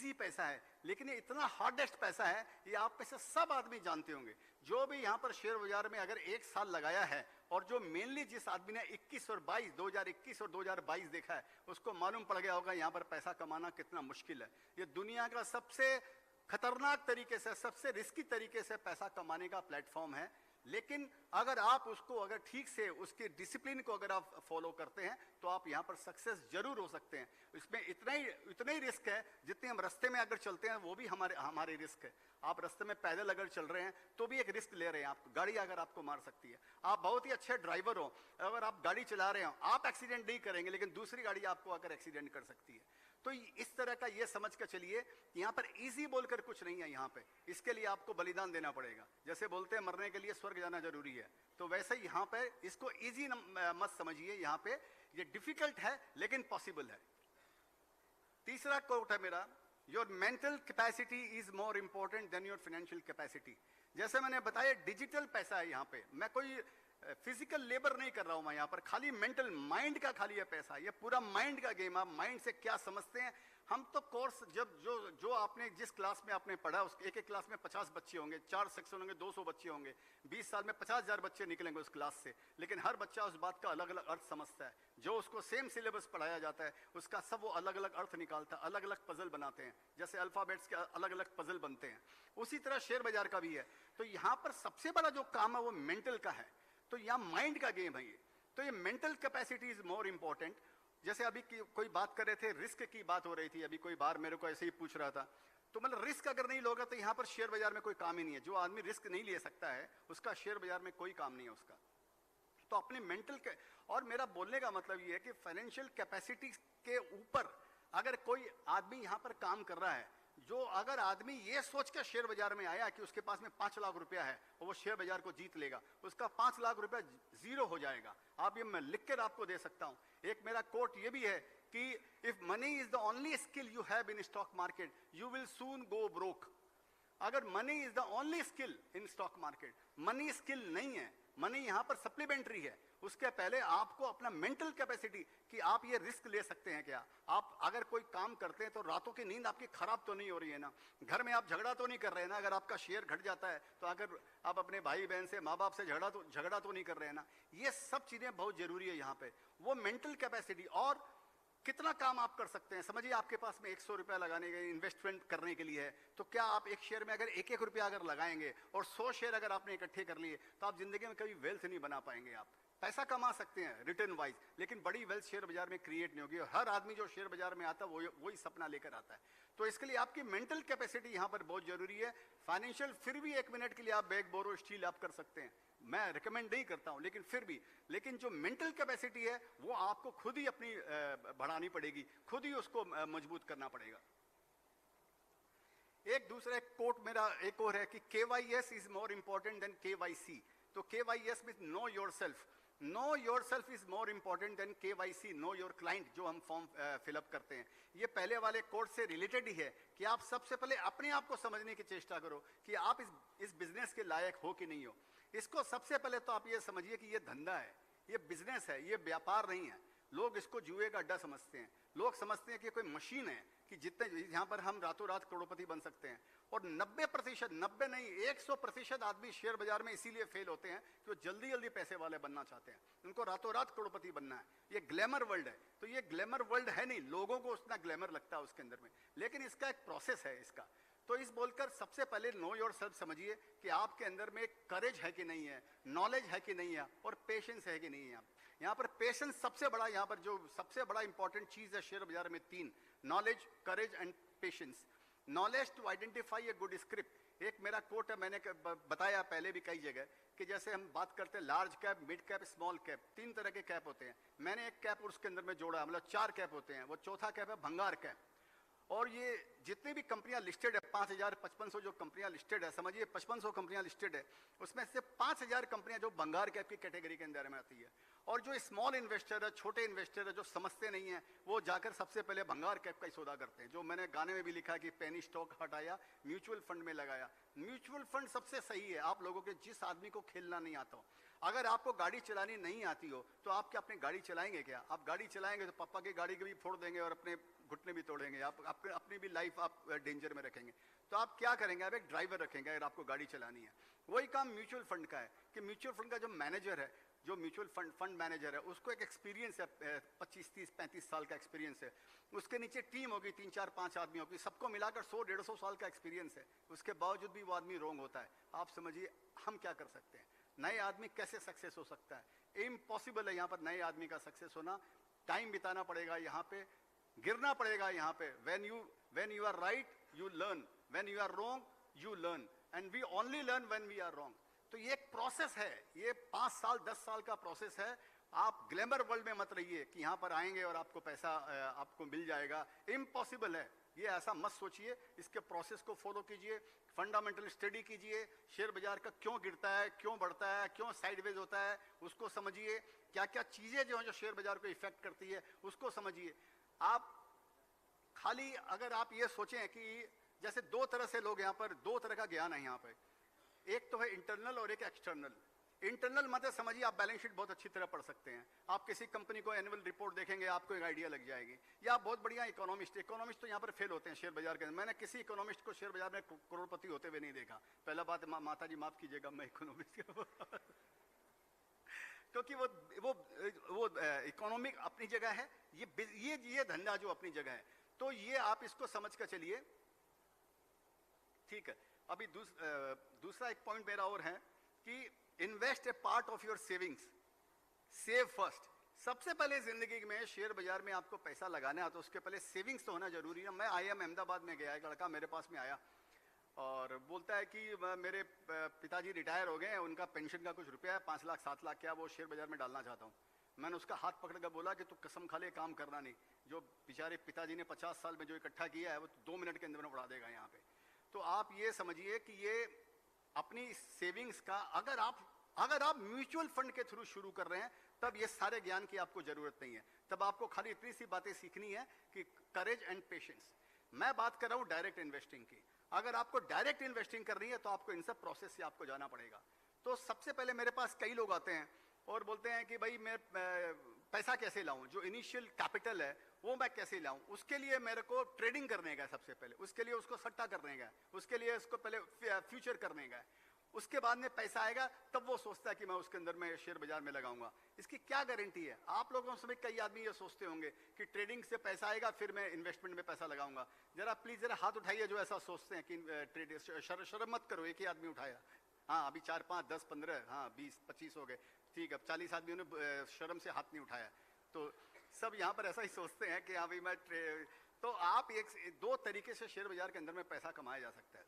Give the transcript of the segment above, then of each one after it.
Easy पैसा है, लेकिन ये इतना हार्डेस्ट पैसा है, ये आप में से सब आदमी जानते होंगे। जो भी यहाँ पर शेयर बाजार में अगर 1 साल लगाया है, और जो मेनली जिस आदमी ने 21 और 22 2021 और 2022 देखा है, उसको मालूम पड़ गया होगा यहाँ पर पैसा कमाना कितना मुश्किल है। ये दुनिया का सबसे खतरनाक तरीके से, सबसे रिस्की तरीके से पैसा कमाने का प्लेटफॉर्म है। लेकिन अगर आप उसको, अगर ठीक से उसके डिसिप्लिन को अगर आप फॉलो करते हैं, तो आप यहाँ पर सक्सेस जरूर हो सकते हैं। इसमें इतना ही रिस्क है जितने हम रास्ते में अगर चलते हैं वो भी हमारे रिस्क है। आप रास्ते में पैदल अगर चल रहे हैं तो भी एक रिस्क ले रहे हैं, आप गाड़ी अगर आपको मार सकती है। आप बहुत ही अच्छे ड्राइवर हो, अगर आप गाड़ी चला रहे हो, आप एक्सीडेंट नहीं करेंगे, लेकिन दूसरी गाड़ी आपको अगर एक्सीडेंट कर सकती है। तो इस तरह का ये समझ कर चलिए, यहाँ पर इजी बोलकर कुछ नहीं है। यहाँ पे इसके लिए आपको बलिदान देना पड़ेगा। जैसे बोलते हैं मरने के लिए स्वर्ग जाना जरूरी है, तो वैसे ही यहाँ पे इसको इजी मत समझिए। यहाँ पे ये डिफिकल्ट है लेकिन पॉसिबल है। तीसरा कोट है मेरा, your mental capacity is more important than your financial capacity. जैसे मैंने बताया, डिजिटल पैसा है। यहाँ पे मैं कोई फिजिकल लेबर नहीं कर रहा हूं, मैं यहाँ पर खाली मेंटल, माइंड का खाली है पैसा। ये पूरा माइंड का गेम। आप माइंड से क्या समझते हैं। हम तो कोर्स जब जो आपने जिस क्लास में आपने पढ़ा, उस एक क्लास में 50 बच्चे होंगे, 4 सेक्शन होंगे, 200 बच्चे होंगे, 20 साल में 50,000 बच्चे निकलेंगे उस क्लास से। लेकिन हर बच्चा उस बात का अलग अलग अर्थ समझता है। जो उसको सेम सिलेबस पढ़ाया जाता है उसका सब वो अलग अलग अर्थ निकालता है, अलग अलग पजल बनाते हैं। जैसे अल्फाबेट्स के अलग अलग पजल बनते हैं, उसी तरह शेयर बाजार का भी है। तो यहाँ पर सबसे बड़ा जो काम है वो मेंटल का है। तो यहाँ माइंड का गेम है ये। तो ये mental capacity is more important. जैसे अभी कोई बात कर रहे थे, रिस्क की बात हो रही थी, अभी कोई बार मेरे को ऐसे ही पूछ रहा था। तो मतलब रिस्क अगर नहीं लोगे तो यहाँ पर शेयर बाजार में कोई काम ही नहीं है। जो आदमी रिस्क नहीं ले सकता है उसका शेयर बाजार में कोई काम नहीं है उसका। तो अपने मेंटल के, और मेरा बोलने का मतलब ये है कि फाइनेंशियल कैपेसिटी के ऊपर अगर कोई आदमी यहाँ पर काम कर रहा है, जो अगर आदमी ये सोच कर शेयर बाजार में आया कि उसके पास में 5 लाख रुपया है और वो शेयर बाजार को जीत लेगा, उसका 5 लाख रुपया जीरो हो जाएगा। आप ये मैं लिख कर आपको दे सकता हूं। एक मेरा कोट ये भी है कि if money is the only skill you have in stock market, you will soon go broke. अगर money is the only skill in stock market, money skill नहीं है, मनी यहां पर सप्लीमेंट्री है। उसके पहले आपको अपना मेंटल कैपेसिटी कि आप ये रिस्क ले सकते हैं क्या। आप अगर कोई काम करते हैं तो रातों की नींद आपकी खराब तो नहीं हो रही है ना, घर में आप झगड़ा तो नहीं कर रहे हैं ना। अगर आपका शेयर घट जाता है तो अगर आप अपने भाई बहन से, माँ बाप से झगड़ा तो नहीं कर रहे हैं ना। ये सब चीजें बहुत जरूरी है यहाँ पे, वो मेंटल कैपेसिटी। और कितना काम आप कर सकते हैं, समझिए आपके पास में 100 रुपया लगाने के इन्वेस्टमेंट करने के लिए है, तो क्या आप एक शेयर में अगर 1-1 रुपया अगर लगाएंगे और 100 शेयर अगर आपने इकट्ठे कर लिए, तो आप जिंदगी में कभी वेल्थ नहीं बना पाएंगे। आप पैसा कमा सकते हैं रिटर्न वाइज, लेकिन बड़ी वेल्थ शेयर बाजार में क्रिएट नहीं होगी। और हर आदमी जो शेयर बाजार में आता है वही सपना लेकर आता है। तो इसके लिए आपकी मेंटल कैपेसिटी यहाँ पर बहुत जरूरी है। फाइनेंशियल फिर भी 1 मिनट के लिए आप बैग बोरो स्टील आप कर सकते हैं, मैं रिकमेंड नहीं करता हूं, लेकिन फिर भी, लेकिन जो मेंटल कैपेसिटी है वो आपको खुद ही अपनी बढ़ानी पड़ेगी, खुद ही उसको मजबूत करना पड़ेगा। एक दूसरा कोट मेरा एक और है कि KYS is more important than KYC। तो KYS mean know yourself, know yourself is more important than KYC, know your client, जो हम फॉर्म फिलअप करते हैं। ये पहले वाले कोर्स से रिलेटेड ही है कि आप सबसे पहले अपने आप को समझने की चेष्टा करो कि आप इस बिजनेस के लायक हो कि नहीं हो। इसको सबसे पहले तो आप ये समझिए कि ये धंधा है, ये बिजनेस है, ये व्यापार नहीं है। लोग इसको जुए का अड्डा समझते हैं। लोग समझते हैं कि कोई मशीन है कि जितने यहाँ पर हम रातों रात करोड़पति बन सकते हैं। और 90%, 90 नहीं 100% आदमी शेयर बाजार में इसीलिए फेल होते हैं कि वो जल्दी जल्दी पैसे वाले बनना चाहते हैं, उनको रातों रात करोड़पति बनना है। ये ग्लैमर वर्ल्ड है, तो ये ग्लैमर वर्ल्ड है नहीं, लोगों को उतना ग्लैमर लगता है उसके अंदर में, लेकिन इसका एक प्रोसेस है इसका। तो इस बोलकर सबसे पहले नो योर सेल्फ समझिए कि आपके अंदर में करेज है कि नहीं है, नॉलेज है कि नहीं है, और पेशेंस है कि नहीं है। यहाँ पर पेशेंस सबसे बड़ा, यहाँ पर जो सबसे बड़ा इंपॉर्टेंट चीज है शेयर बाजार में 3, knowledge, courage and patience. Knowledge to identify a good script. एक मेरा कोट है, मैंने बताया पहले भी कई जगह कि जैसे हम बात करते हैं large cap, mid cap, small cap, 3 तरह के कैप होते हैं। मैंने एक कैप उसके अंदर में जोड़ा, मतलब 4 कैप होते हैं। वो चौथा कैप है भंगार कैप। और ये जितनी भी कंपनियां लिस्टेड है, 5,500 जो कंपनियां लिस्टेड है, समझिए 5500 कंपनियां लिस्टेड है, उसमें से 5000 कंपनियां जो भंगार कैप की कैटेगरी के अंदर में आती है। और जो स्मॉल इन्वेस्टर है, छोटे इन्वेस्टर है, जो समझते नहीं है, वो जाकर सबसे पहले भंगार कैप का ही सौदा करते हैं। जो मैंने गाने में भी लिखा है कि पेनी स्टॉक हटाया, म्यूचुअल फंड में लगाया। म्यूचुअल फंड सबसे सही है आप लोगों के, जिस आदमी को खेलना नहीं आता हो। अगर आपको गाड़ी चलानी नहीं आती हो तो आप क्या अपनी गाड़ी चलाएंगे क्या? आप गाड़ी चलाएंगे तो पापा की गाड़ी को भी फोड़ देंगे और अपने घुटने भी तोड़ेंगे, आप अपनी भी लाइफ आप डेंजर में रखेंगे। तो आप क्या करेंगे, आप एक ड्राइवर रखेंगे अगर आपको गाड़ी चलानी है। वही काम म्यूचुअल फंड का है कि म्यूचुअल फंड का जो मैनेजर है, जो म्यूचुअल फंड मैनेजर है, उसको एक एक्सपीरियंस है, 25, 30, 35 साल का एक्सपीरियंस है। उसके नीचे टीम होगी 3, 4, 5 आदमी होगी, सबको मिलाकर 100, 150 साल का एक्सपीरियंस है। उसके बावजूद भी वो आदमी रोंग होता है। आप समझिए हम क्या कर सकते हैं, नए आदमी कैसे सक्सेस हो सकता है? इम्पॉसिबल है यहाँ पर नए आदमी का सक्सेस होना। टाइम बिताना पड़ेगा यहाँ पे, गिरना पड़ेगा यहाँ पे। when you are right you learn, when you are wrong you learn, and we only learn when we are wrong। तो ये एक प्रोसेस है, ये 5 साल 10 साल का प्रोसेस है। आप ग्लैमर वर्ल्ड में मत रहिए कि यहाँ पर आएंगे और आपको पैसा आपको मिल जाएगा, इम्पॉसिबल है। ये ऐसा मत सोचिए, इसके प्रोसेस को फॉलो कीजिए, फंडामेंटल स्टडी कीजिए, शेयर बाजार का क्यों गिरता है, क्यों बढ़ता है, क्यों साइडवेज होता है, उसको समझिए। क्या क्या चीजें जो हैं जो शेयर बाजार को इफेक्ट करती है उसको समझिए। आप खाली अगर आप ये सोचें कि जैसे दो तरह से लोग यहाँ पर, दो तरह का ज्ञान है यहाँ पर, एक तो है इंटरनल और एक एक्सटर्नल। इंटरनल मतलब समझिए आप बैलेंस शीट बहुत अच्छी तरह पढ़ सकते हैं, आप किसी कंपनी को एनुअल रिपोर्ट देखेंगे आपको एक आइडिया लग जाएगी, या आप बहुत बढ़िया इकोनॉमिस्ट तो यहाँ पर फेल होते हैं शेयर बाजार के अंदर। मैंने किसी इकोनॉमिस्ट को शेयर बाजार में करोड़पति होते हुए नहीं देखा। पहला बात, माता जी माफ कीजिएगा मैं इकोनॉमिस्ट क्योंकि वो इकोनॉमिक अपनी जगह है, ये धंधा जो अपनी जगह है। तो ये आप इसको समझ कर चलिए, ठीक है। अभी दूसरा एक पॉइंट मेरा और है कि invest A part of your savings, save first. सबसे पहले जिंदगी में शेयर बाजार में आपको पैसा लगाना है तो उसके पहले सेविंग्स तो होना जरूरी है। मैं IIM अहमदाबाद में गया, एक लड़का मेरे पास में आया और बोलता है कि मेरे पिताजी रिटायर हो गए, उनका पेंशन का कुछ रुपया है, 5 लाख 7 लाख क्या, वो शेयर बाजार में डालना चाहता हूँ। मैंने उसका हाथ पकड़कर बोला कि तू कसम खा ले, काम करना नहीं। जो बेचारे पिताजी ने 50 साल में जो इकट्ठा किया है वो 2 मिनट के अंदर में उड़ा देगा यहाँ पे। तो आप ये समझिए कि ये अपनी सेविंग्स का, अगर आप म्यूचुअल फंड के थ्रू शुरू कर रहे हैं तब ये सारे ज्ञान की आपको जरूरत नहीं है। तब आपको खाली इतनी सी बातें सीखनी है कि करेज एंड पेशेंस। मैं बात कर रहा हूं डायरेक्ट इन्वेस्टिंग की। अगर आपको डायरेक्ट इन्वेस्टिंग करनी है तो आपको इन सब प्रोसेस से आपको जाना पड़ेगा। तो सबसे पहले मेरे पास कई लोग आते हैं और बोलते हैं कि भाई मैं पैसा कैसे लाऊं, जो इनिशियल कैपिटल है वो मैं कैसे लाऊं। उसके लिए मेरे को ट्रेडिंग करने का, सबसे पहले उसके लिए उसको सट्टा करने का, उसके लिए उसको पहले फ्यूचर करने का, उसके बाद में पैसा आएगा तब वो सोचता है कि मैं उसके अंदर में शेयर बाजार में लगाऊंगा। इसकी क्या गारंटी है? आप लोगों में कई आदमी ये सोचते होंगे कि ट्रेडिंग से पैसा आएगा फिर मैं इन्वेस्टमेंट में पैसा लगाऊंगा। जरा प्लीज जरा हाथ उठाइए जो ऐसा सोचते हैं कि शर्म मत करो, एक ही आदमी उठाया। हाँ अभी 4, 5, 10, 15, हाँ 20, 25 हो गए, ठीक। अब 40 आदमियों ने शर्म से हाथ नहीं उठाया। तो सब यहाँ पर ऐसा ही सोचते हैं कि हाँ भाई मैं तो आप दो तरीके से शेयर बाजार के अंदर में पैसा कमाया जा सकता है,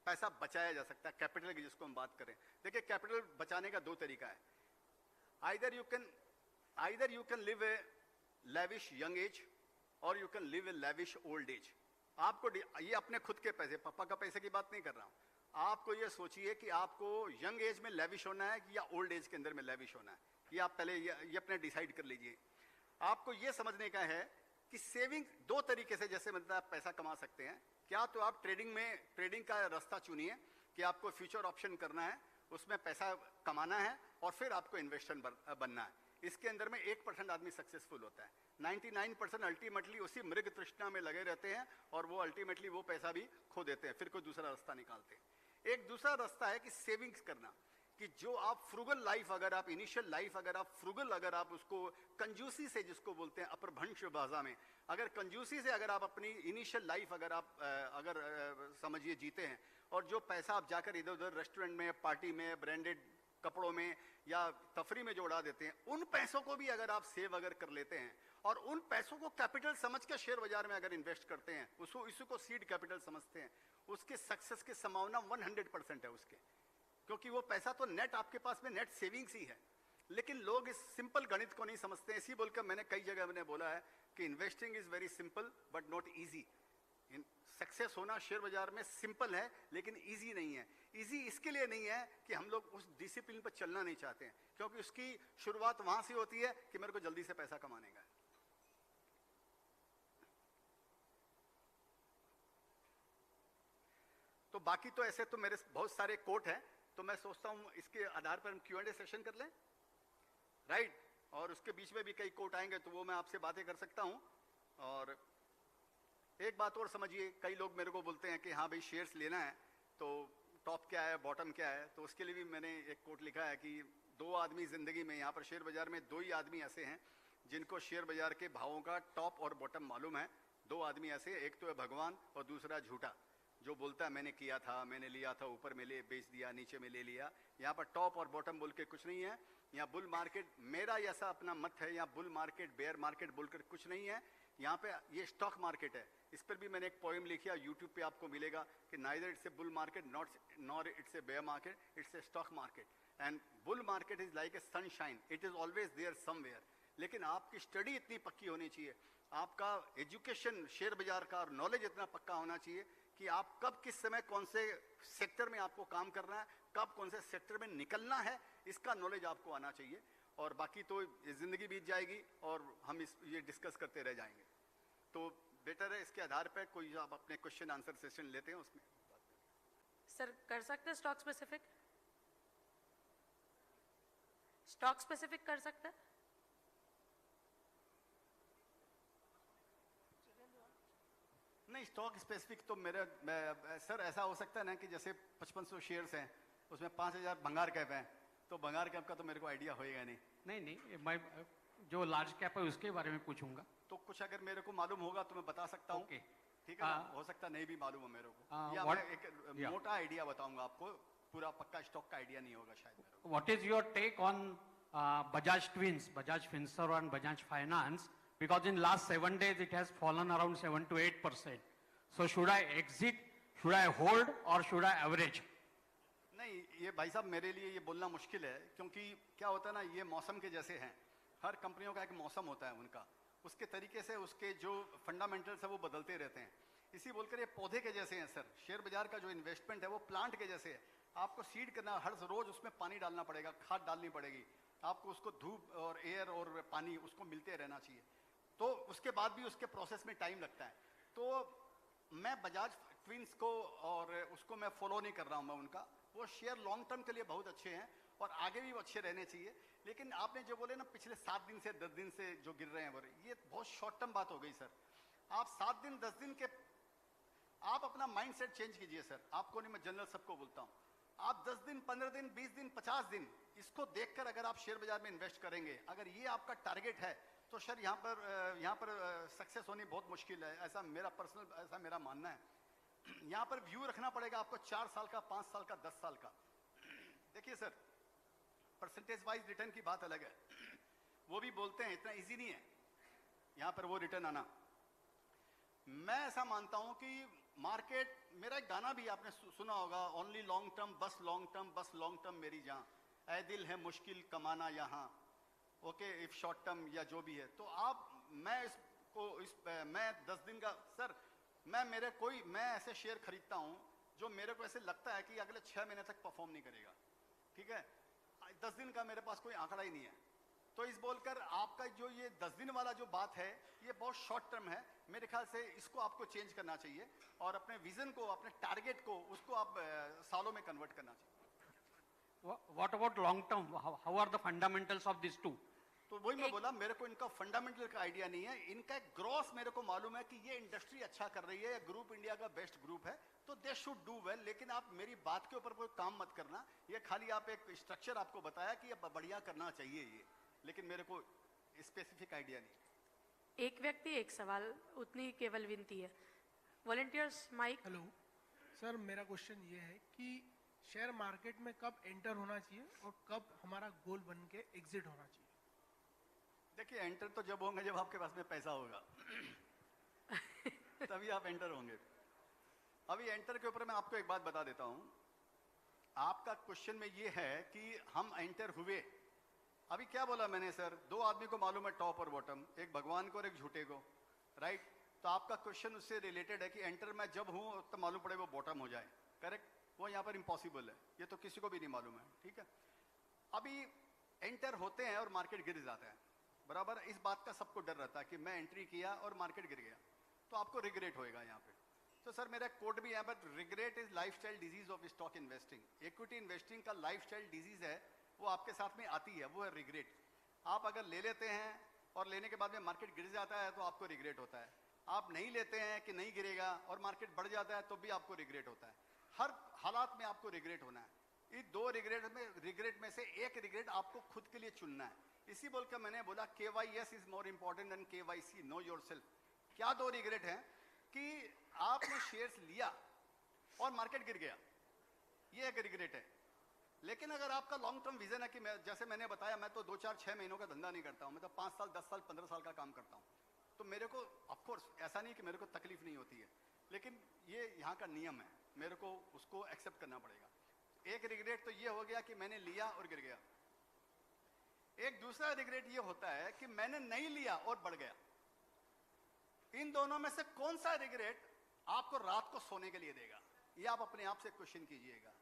पैसा बचाया जा सकता है। कैपिटल की जिसको हम बात करें, देखिए कैपिटल बचाने का 2 तरीका है। Either you can live a lavish young age और you can live a lavish old age. आपको ये अपने खुद के पैसे, पापा का पैसे की बात नहीं कर रहा हूं, आपको ये सोचिए कि आपको यंग एज में लेविश होना है या ओल्ड एज के अंदर में लेविश होना है। ये आप पहले ये अपने डिसाइड कर लीजिए। आपको ये समझने का है कि सेविंग 2 तरीके से जैसे मतलब आप पैसा कमा सकते हैं। क्या तो आप ट्रेडिंग का रास्ता चुनिए कि आपको फ्यूचर ऑप्शन करना है, उसमें पैसा कमाना है और फिर आपको इन्वेस्टर बनना है। इसके अंदर में 1% आदमी सक्सेसफुल होता है, 99% अल्टीमेटली उसी मृग तृष्णा में लगे रहते हैं और वो अल्टीमेटली वो पैसा भी खो देते हैं, फिर कोई दूसरा रास्ता निकालते हैं। एक दूसरा रास्ता है कि सेविंग्स करना, कि जो आप फ्रूगल लाइफ, अगर आप इनिशियल लाइफ अगर आप उसको कंजूसी से, जिसको बोलते हैं अपरभंश भाषा में, अगर कंजूसी से अगर आप अपनी इनिशियल लाइफ अगर समझिए जीते हैं और जो पैसा आप जाकर इधर उधर रेस्टोरेंट में, पार्टी में, ब्रांडेड कपड़ों में या तफरी में जो उड़ा देते हैं, उन पैसों को भी अगर आप सेव अगर कर लेते हैं और उन पैसों को कैपिटल समझ के शेयर बाजार में अगर इन्वेस्ट करते हैं, उसको सीड कैपिटल समझते हैं, उसके सक्सेस की संभावना 100% है उसके, क्योंकि वो पैसा तो नेट आपके पास में नेट सेविंग्स ही है। लेकिन लोग इस सिंपल गणित को नहीं समझते। इसी बोलकर मैंने कई जगह मैंने बोला है कि investing is very simple but not easy. Success होना शेयर बाजार में सिंपल है लेकिन इजी नहीं है। इजी इसके लिए नहीं है कि हम लोग उस डिसिप्लिन पर चलना नहीं चाहते हैं, क्योंकि उसकी शुरुआत वहां से होती है कि मेरे को जल्दी से पैसा कमाने का है। तो बाकी तो ऐसे तो मेरे बहुत सारे कोट हैं, तो मैं सोचता हूं इसके आधार पर हम Q&A सेशन कर लें, राइट। और उसके बीच में भी कई कोट आएंगे तो वो मैं आपसे बातें कर सकता हूं। और एक बात और समझिए, कई लोग मेरे को बोलते हैं कि हाँ भाई शेयर्स लेना है तो टॉप क्या है बॉटम क्या है, तो उसके लिए भी मैंने एक कोट लिखा है कि दो आदमी जिंदगी में, यहाँ पर शेयर बाजार में दो ही आदमी ऐसे हैं जिनको शेयर बाजार के भावों का टॉप और बॉटम मालूम है। दो आदमी ऐसे, एक तो है भगवान और दूसरा झूठा, जो बोलता है मैंने किया था, मैंने लिया था, ऊपर में ले बेच दिया, नीचे में ले लिया। यहाँ पर टॉप और बॉटम बोल के कुछ नहीं है। यहाँ बुल मार्केट, मेरा ऐसा अपना मत है, यहाँ बुल मार्केट बेयर मार्केट बोलकर कुछ नहीं है। यहाँ पे ये स्टॉक मार्केट है। इस पर भी मैंने एक पोएम लिखी है, यूट्यूब पे आपको मिलेगा कि neither it's a bull market nor it's a bear market, it's a stock market. And bull market is like a sunshine, it is always there somewhere. लेकिन आपकी स्टडी इतनी पक्की होनी चाहिए, आपका एजुकेशन शेयर बाजार का और नॉलेज इतना पक्का होना चाहिए कि आप कब किस समय कौन से सेक्टर में आपको काम करना है, कब कौन से सेक्टर में निकलना है, इसका नॉलेज आपको आना चाहिए। और बाकी तो जिंदगी बीत जाएगी और हम ये डिस्कस करते रह जाएंगे। तो बेटर है इसके आधार पर कोई आप अपने क्वेश्चन आंसर सेशन लेते हैं उसमें। सर कर सकते हैं स्टॉक स्पेसिफिक, स्टॉक स्पेसिफिक कर सकते हैं? नहीं, स्टॉक स्पेसिफिक तो सर ऐसा हो सकता है ना कि जैसे 5500 शेयर्स हैं, उसमें 5000 भंगार कैप हैं, तो भंगार कैप का तो मेरे को आइडिया होएगा नहीं। नहीं, मैं जो लार्ज कैप है उसके बारे में पूछूंगा। तो कुछ अगर मेरे को मालूम होगा तो मैं बता सकता हूँ। Okay. ठीक है ना? हो सकता नहीं भी मालूम हो मेरे को, या what- मैं एक मोटा आइडिया बताऊंगा आपको, पूरा पक्का स्टॉक का आइडिया नहीं होगा शायद मेरे को। What is your take on Bajaj Twins, Bajaj Finserv and Bajaj Finance? Because in last 7 days it has fallen around 7 to 8%. So should I exit, should I hold or should I average? नहीं, ये भाई साहब मेरे लिए ये बोलना मुश्किल है, क्योंकि क्या होता है ना, ये मौसम के जैसे हैं। हर कंपनियों का एक मौसम होता है उनका, उसके तरीके से उसके जो फंडामेंटल्स है वो बदलते रहते हैं। इसी बोलकर ये पौधे के जैसे हैं सर, शेयर बाजार का जो इन्वेस्टमेंट है वो प्लांट के जैसे है। आपको सीड करना, हर रोज उसमें पानी डालना पड़ेगा, खाद डालनी पड़ेगी, आपको उसको धूप और एयर और पानी उसको मिलते रहना चाहिए। तो उसके बाद भी उसके प्रोसेस में टाइम लगता है। तो मैं बजाज ट्विंस को और उसको मैं फॉलो नहीं कर रहा हूँ मैं उनका, वो शेयर लॉन्ग टर्म के लिए बहुत अच्छे हैं और आगे भी वो अच्छे रहने चाहिए। लेकिन आपने जो बोले ना पिछले 7 दिन से 10 दिन से जो गिर रहे हैं ये बहुत शॉर्ट टर्म बात हो गई सर। आप 7 दिन 10 दिन के, आप अपना माइंड सेट चेंज कीजिए सर। आपको नहीं, मैं जनरल सबको बोलता हूँ, आप 10 दिन 15 दिन 20 दिन 50 दिन इसको देखकर अगर आप शेयर बाजार में इन्वेस्ट करेंगे, अगर ये आपका टारगेट है तो सर यहाँ पर सक्सेस होनी बहुत मुश्किल है। ऐसा मेरा पर्सनल, ऐसा मेरा मानना है। यहाँ पर व्यू रखना पड़ेगा आपको 4 साल का, 5 साल का, 10 साल का। देखिए सर, परसेंटेज वाइज रिटर्न की बात अलग है, वो भी बोलते हैं, इतना इजी नहीं है यहाँ पर वो रिटर्न आना। मैं ऐसा मानता हूं कि मार्केट, मेरा एक गाना भी आपने सुना होगा, ओनली लॉन्ग टर्म बस लॉन्ग टर्म बस लॉन्ग टर्म मेरी जान, ऐ दिल है मुश्किल कमाना यहाँ, ओके इफ शॉर्ट टर्म या जो भी है। तो आप, मैं 10 दिन का सर, मैं ऐसे शेयर खरीदता हूं जो मेरे को ऐसे लगता है कि अगले 6 महीने तक परफॉर्म नहीं करेगा। ठीक है, 10 दिन का मेरे पास कोई आंकड़ा ही नहीं है। तो इस बोलकर आपका जो ये 10 दिन वाला जो बात है ये बहुत शॉर्ट टर्म है। मेरे ख्याल से इसको आपको चेंज करना चाहिए और अपने विजन को, अपने टारगेट को, उसको आप सालों में कन्वर्ट करना चाहिए। What about long term? How are the fundamentals of these two? तो वही मैं बोला, मेरे को इनका फंडामेंटल का आइडिया नहीं है। इनका एक ग्रॉस मेरे को मालूम है कि ये इंडस्ट्री अच्छा कर रही है, ग्रुप इंडिया का बेस्ट ग्रुप है, तो दे शुड डू वेल। लेकिन आप मेरी बात के ऊपर कोई काम मत करना, ये खाली आप एक स्ट्रक्चर आपको बताया कि ये बढ़िया करना चाहिए ये, लेकिन मेरे को स्पेसिफिक आइडिया नहीं। एक व्यक्ति एक सवाल, उतनी केवल विनती है। Volunteers mic. हेलो सर, मेरा क्वेश्चन ये है कि शेयर मार्केट में कब एंटर होना चाहिए और कब हमारा गोल बन के एग्जिट होना चाहिए? देखिए, एंटर तो जब होंगे जब आपके पास में पैसा होगा तभी आप एंटर होंगे। अभी एंटर के ऊपर मैं आपको एक बात बता देता हूं। आपका क्वेश्चन में ये है कि हम एंटर हुए, अभी क्या बोला मैंने सर, 2 आदमी को मालूम है टॉप और बॉटम, एक भगवान को और एक झूठे को, राइट? तो आपका क्वेश्चन उससे रिलेटेड है कि एंटर मैं जब हूं तो मालूम पड़े वो बॉटम हो जाए, करेक्ट? वो यहाँ पर इम्पॉसिबल है, ये तो किसी को भी नहीं मालूम है। ठीक है, अभी एंटर होते हैं और मार्केट गिर जाता है, बराबर। इस बात का सबको डर रहता है कि मैं एंट्री किया और मार्केट गिर गया तो आपको रिग्रेट होएगा यहाँ पे। तो सर मेरा कोड भी है, but regret is lifestyle disease of stock investing. Equity investing का लाइफस्टाइल डिजीज है, वो आपके साथ में आती है, वो है रिग्रेट। आप अगर ले लेते हैं और लेने के बाद में मार्केट गिर जाता है तो आपको रिग्रेट होता है। आप नहीं लेते हैं कि नहीं गिरेगा और मार्केट बढ़ जाता है तो भी आपको रिग्रेट होता है। हर हालात में आपको रिग्रेट होना है। ये दो रिग्रेट में से एक रिग्रेट आपको खुद के लिए चुनना है। इसी बोलकर मैंने बोला KYS is more important than KYC, know yourself. क्या दो रिग्रेट हैं कि आपने शेयर्स लिया और मार्केट गिर गया, ये एक रिग्रेट है। लेकिन अगर आपका लॉन्ग टर्म विजन है कि मैं, जैसे मैंने बताया, मैं तो 2, 4, 6 महीनों का धंधा नहीं करता हूं, मैं तो 5 साल 10 साल 15 साल का काम करता हूं। तो मेरे को ऑफकोर्स ऐसा नहीं कि मेरे को तकलीफ नहीं होती है, लेकिन ये यहाँ का नियम है, मेरे को उसको एक्सेप्ट करना पड़ेगा। एक रिग्रेट तो ये हो गया कि मैंने लिया और गिर गया। एक दूसरा रिग्रेट ये होता है कि मैंने नहीं लिया और बढ़ गया। इन दोनों में से कौन सा रिग्रेट आपको रात को सोने के लिए देगा, ये आप अपने आप से क्वेश्चन कीजिएगा।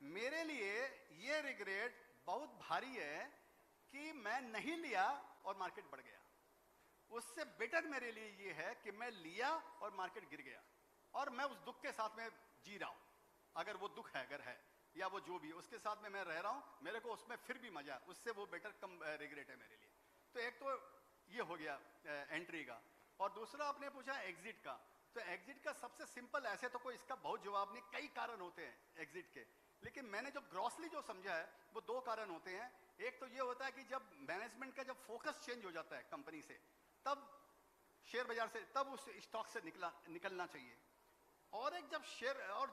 मेरे लिए ये रिग्रेट बहुत भारी है कि मैं नहीं लिया और मार्केट बढ़ गया। उससे बेटर मेरे लिए ये है कि मैं लिया और मार्केट गिर गया और मैं उस दुख के साथ में जी रहा हूं, अगर वो दुख है, अगर है, या वो जो भी उसके साथ में मैं रह रहा हूं, मेरे को उसमें फिर भी मजा, उससे वो बेटर कम रिग्रेट है मेरे लिए। तो एक तो ये हो गया एंट्री का, और दूसरा आपने पूछा एग्जिट का। तो एग्जिट का सबसे सिंपल, ऐसे तो कोई इसका बहुत जवाब नहीं, कई कारण होते हैं एग्जिट के, लेकिन मैंने जो ग्रॉसली जो समझा है वो 2 कारण होते हैं। एक तो ये होता है कि जब मैनेजमेंट का जब फोकस चेंज हो जाता है कंपनी से, तब शेयर बाजार से, तब उस स्टॉक से निकलना चाहिए। और एक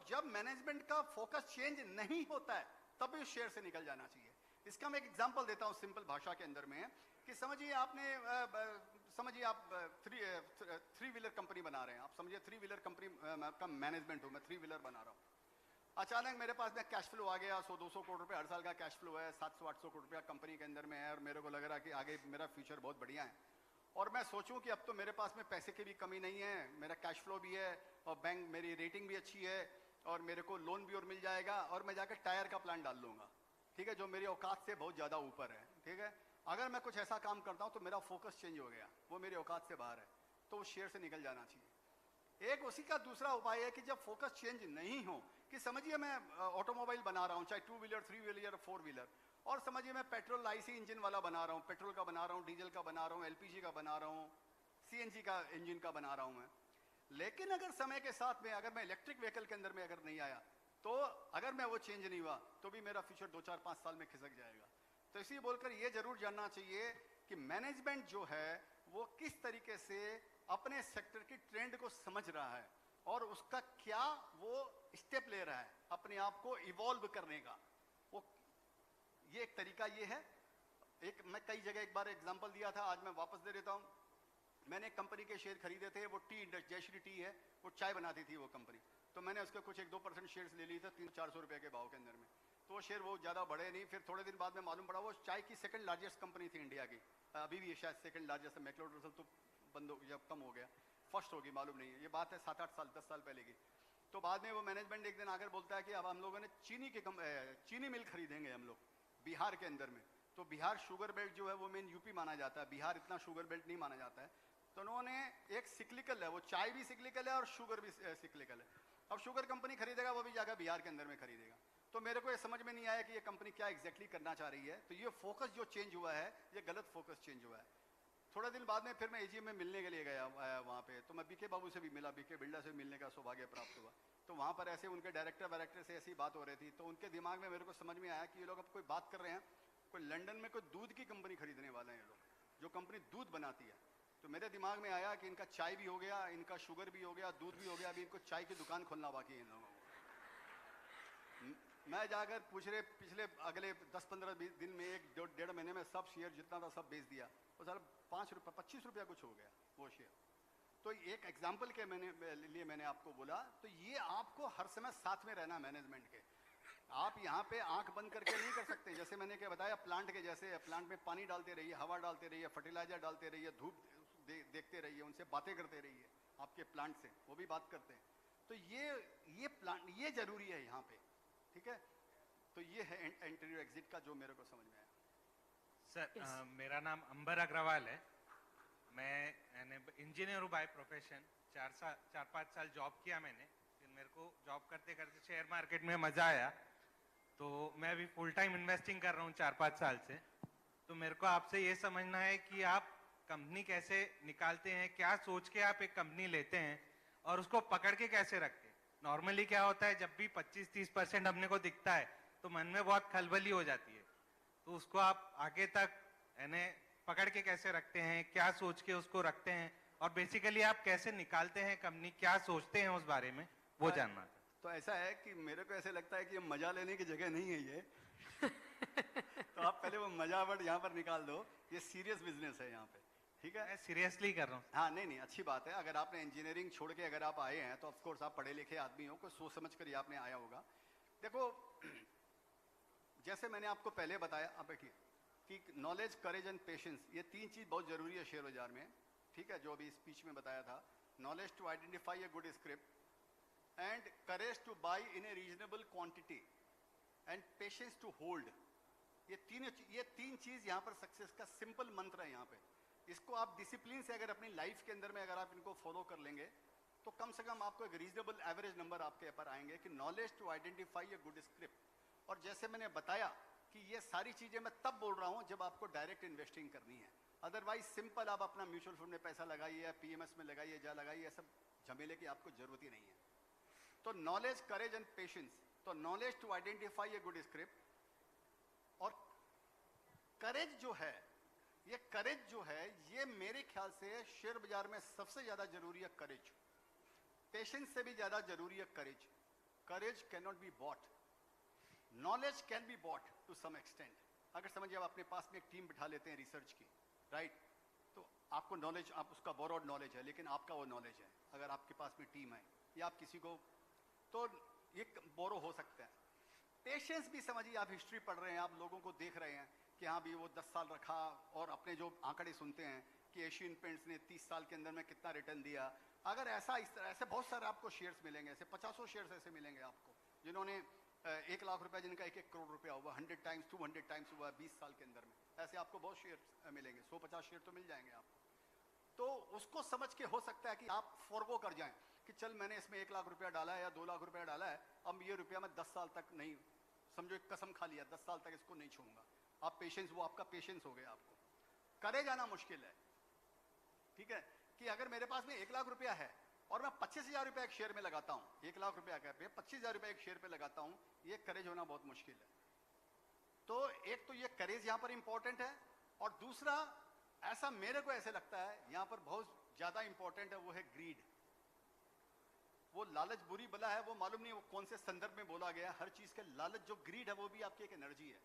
जब मैनेजमेंट का फोकस चेंज नहीं होता है तब भी उस शेयर से निकल जाना चाहिए। इसका मैं एक एग्जांपल देता हूं सिंपल भाषा के अंदर में, कि समझिए आप 3 व्हीलर कंपनी बना रहे हैं। आप समझिए 3 व्हीलर कंपनी का मैनेजमेंट हूं मैं, 3 व्हीलर बना रहा हूं। अचानक मेरे पास में कैश फ्लो आ गया, 100-200 करोड़ रुपए हर साल का कैश फ्लो है, 700-800 करोड़ रुपया कंपनी के अंदर में है, और मेरे को लग रहा है कि आगे मेरा फ्यूचर बहुत बढ़िया है। और मैं सोचूं कि अब तो मेरे पास में पैसे की भी कमी नहीं है, मेरा कैश फ्लो भी है, और बैंक मेरी रेटिंग भी अच्छी है, और मेरे को लोन भी और मिल जाएगा, और मैं जाकर टायर का प्लांट डाल लूंगा, ठीक है, जो मेरी औकात से बहुत ज़्यादा ऊपर है, ठीक है। अगर मैं कुछ ऐसा काम करता हूं तो मेरा फोकस चेंज हो गया, वो मेरी औकात से बाहर है, तो उस शेयर से निकल जाना चाहिए। एक उसी का दूसरा उपाय है कि जब फोकस चेंज नहीं हो, कि समझिए मैं ऑटोमोबाइल बना रहा हूँ, चाहे 2 व्हीलर 3 व्हीलर 4 व्हीलर, और समझिए मैं पेट्रोल IC इंजन वाला बना रहा हूँ, पेट्रोल का बना रहा हूँ, डीजल का बना रहा हूँ, LPG का बना रहा हूँ, CNG का इंजन का बना रहा हूँ मैं। लेकिन अगर समय के साथ में अगर मैं इलेक्ट्रिक व्हीकल के अंदर में अगर नहीं आया, तो अगर मैं वो चेंज नहीं हुआ, तो भी मेरा फ्यूचर 2, 4, 5 साल में खिसक जाएगा। तो इसी बोलकर ये जरूर जानना चाहिए कि मैनेजमेंट जो है वो किस तरीके से अपने सेक्टर की ट्रेंड को समझ रहा है, और उसका क्या वो स्टेप ले रहा है अपने आप को इवॉल्व करने का। वो ये एक तरीका ये है। एक मैं कई जगह एक बार एग्जांपल दिया था, आज मैं वापस दे देता हूँ। मैंने एक कंपनी के शेयर खरीदे थे, वो जयश्री टी है, वो चाय बनाती थी वो कंपनी, तो मैंने उसके कुछ 1-2% शेयर्स ले लिए थे 300-400 रुपए के भाव के अंदर में। तो वो शेयर वो ज़्यादा बढ़े नहीं, फिर थोड़े दिन बाद में मालूम पड़ा वो चाय की सेकंड लार्जेस्ट कंपनी थी इंडिया की, अभी भी शायद सेकंड लार्जेस्ट है, मैक्लोडगल तो बंद हो गया, कम हो गया, फर्स्ट होगी मालूम नहीं है, ये बात है 7-8 साल 10 साल पहले की। तो बाद में वो मैनेजमेंट एक दिन आकर बोलता है कि अब हम लोगों ने चीनी मिल खरीदेंगे हम लोग बिहार के अंदर में। तो बिहार शुगर बेल्ट जो है वो मेन यूपी माना जाता है, बिहार इतना शुगर बेल्ट नहीं माना जाता है। तो उन्होंने एक सिक्लिकल है, वो चाय भी सिक्लिकल है और शुगर भी सिक्लिकल है, अब शुगर कंपनी खरीदेगा वो भी जाकर बिहार के अंदर में खरीदेगा। तो मेरे को ये समझ में नहीं आया कि ये कंपनी क्या एग्जैक्टली करना चाह रही है। तो ये फोकस जो चेंज हुआ है, ये गलत फोकस चेंज हुआ है। थोड़ा दिन बाद में फिर मैं AGM में मिलने के लिए गया वहाँ पे, तो मैं BK बाबू से भी मिला, BK बिल्डा से मिलने का सौभाग्य प्राप्त हुआ। तो वहाँ पर ऐसे उनके डायरेक्टर से ऐसी बात हो रही थी, तो उनके दिमाग में मेरे को समझ में आया कि ये लोग अब कोई बात कर रहे हैं, कोई लंदन में कोई दूध की कंपनी खरीदने वाले हैं ये लोग, जो कंपनी दूध बनाती है। तो मेरे दिमाग में आया कि इनका चाय भी हो गया, इनका शुगर भी हो गया, दूध भी हो गया, अभी इनको चाय की दुकान खोलना बाकी है इन लोगों को। मैं जाकर पूछ रहे, पिछले अगले 10-15 दिन में 1-1.5 महीने में सब शेयर जितना था सब बेच दिया, वो सारा 5 रुपये 25 रुपया कुछ हो गया वो शेयर। तो एक एग्जाम्पल के लिए मैंने आपको बोला। तो ये आपको हर समय साथ में रहना मैनेजमेंट के। आप यहाँ पे आंख बंद करके नहीं कर सकते। जैसे मैंने क्या बताया, प्लांट के जैसे, प्लांट में पानी डालते रहिए, हवा डालते रहिए, फर्टिलाइजर डालते रहिए, धूप देखते रहिए, उनसे बातें करते रहिए, आपके प्लांट से वो भी बात करते हैं। तो ये प्लांट ये जरूरी है यहाँ पे, ठीक है। तो ये है एंट्री और एग्जिट का जो मेरे को समझ में आया। सर मेरा नाम अंबर अग्रवाल है, मैं इंजीनियर हूँ बाय प्रोफेशन। 4-5 साल जॉब किया मैंने, फिर मेरे को जॉब करते करते शेयर मार्केट में मजा आया, तो मैं अभी फुल टाइम इन्वेस्टिंग कर रहा हूँ 4-5 साल से। तो मेरे को आपसे ये समझना है कि आप कंपनी कैसे निकालते हैं, क्या सोच के आप एक कंपनी लेते हैं और उसको पकड़ के कैसे रखते हैं? नॉर्मली क्या होता है, जब भी 25-30% अपने को दिखता है तो मन में बहुत खलबली हो जाती है, तो उसको आप आगे तक यानी पकड़ के कैसे रखते हैं, क्या सोच के उसको रखते हैं, और बेसिकली आप कैसे निकालते हैं कंपनी, क्या सोचते हैं उस बारे में, वो जानना था। तो ऐसा है कि मेरे को ऐसे लगता है कि ये मजा लेने की जगह नहीं है ये तो आप पहले वो मजा वर्ड यहाँ पर निकाल दो, ये सीरियस बिजनेस है यहाँ पे, ठीक है। मैं सीरियसली कर रहा हूँ। हाँ, नहीं नहीं, अच्छी बात है। अगर आपने इंजीनियरिंग छोड़ के अगर आप आए हैं तो ऑफ कोर्स आप पढ़े लिखे आदमी हो, कुछ सोच समझ कर ही आपने आया होगा। देखो, जैसे मैंने आपको पहले बताया, आप बैठिए, कि नॉलेज, करेज एंड पेशेंस, ये तीन चीज बहुत जरूरी है शेयर बाजार में, ठीक है, जो अभी स्पीच में बताया था। Knowledge to identify a good script, and courage to buy in a reasonable quantity, and patience to hold. ये तीन चीज यहाँ पर सक्सेस का सिंपल मंत्र है यहाँ पे। इसको आप डिसिप्लिन से अगर अपनी लाइफ के अंदर में अगर आप इनको फॉलो कर लेंगे तो कम से कम आपको एक रीजनेबल एवरेज नंबर आपके ऊपर आएंगे कि knowledge to identify a good script. और जैसे मैंने बताया कि ये सारी चीजें मैं तब बोल रहा हूं जब आपको डायरेक्ट इन्वेस्टिंग करनी है। अदरवाइज सिंपल आप अपना म्यूचुअल फंड में पैसा लगाइए या पीएमएस में लगाइए, जा लगाइए, ये सब झमेले की आपको जरूरत ही नहीं है। तो नॉलेज, करेज एंड पेशेंस। तो knowledge to identify a good script, और करेज जो है, ये करेज जो है, ये मेरे ख्याल से शेयर बाजार में सबसे ज्यादा जरूरी है करेज। पेशेंस से भी ज्यादा जरूरी है courage. Courage can not be bought, knowledge can be bought to some extent. अगर समझिए आप अपने पास में एक टीम बिठा लेते हैं रिसर्च की, राइट, तो आपको नॉलेज, आप उसका बोरोड नॉलेज है, लेकिन आपका वो नॉलेज है। अगर आपके पास में टीम है या आप किसी को, तो ये बोरो हो सकता है। पेशेंस भी समझिए, आप हिस्ट्री पढ़ रहे हैं, आप लोगों को देख रहे हैं कि हाँ भी वो 10 साल रखा, और अपने जो आंकड़े सुनते हैं कि एशियन पेंट्स ने 30 साल के अंदर में कितना रिटर्न दिया। अगर ऐसा, इस तरह ऐसे बहुत सारे आपको शेयर्स मिलेंगे, ऐसे 50 शेयर्स ऐसे मिलेंगे आपको जिन्होंने 1 लाख रुपया, जिनका 1-1 करोड़ रुपया हुआ, 100 टाइम्स 200 टाइम्स हुआ 20 साल के अंदर में। ऐसे आपको बहुत शेयर मिलेंगे, 150 शेयर तो मिल जाएंगे आपको। तो उसको समझ के हो सकता है कि आप फॉरगो कर जाएं कि चल मैंने इसमें 1 लाख रुपया डाला है या 2 लाख रुपया डाला है, अब ये रुपया मैं 10 साल तक नहीं, समझो एक कसम खा लिया 10 साल तक इसको नहीं छूऊंगा। आप पेशेंस, वो आपका पेशेंस हो गया। आपको करे जाना मुश्किल है, ठीक है, कि अगर मेरे पास में 1 लाख रुपया है और मैं 25,000 रुपया एक शेयर में लगाता हूं, 1 लाख रुपया का 25,000 रुपया एक शेयर पे लगाता हूं, ये करेज होना बहुत मुश्किल है। तो एक तो ये करेज यहां पर इंपॉर्टेंट है, और दूसरा ऐसा मेरे को ऐसे लगता है यहां पर बहुत ज्यादा इंपॉर्टेंट है, वो है ग्रीड। वो लालच बुरी बला है, वो मालूम नहीं वो कौन से संदर्भ में बोला गया। हर चीज का लालच, जो ग्रीड है, वो भी आपकी एक एनर्जी है।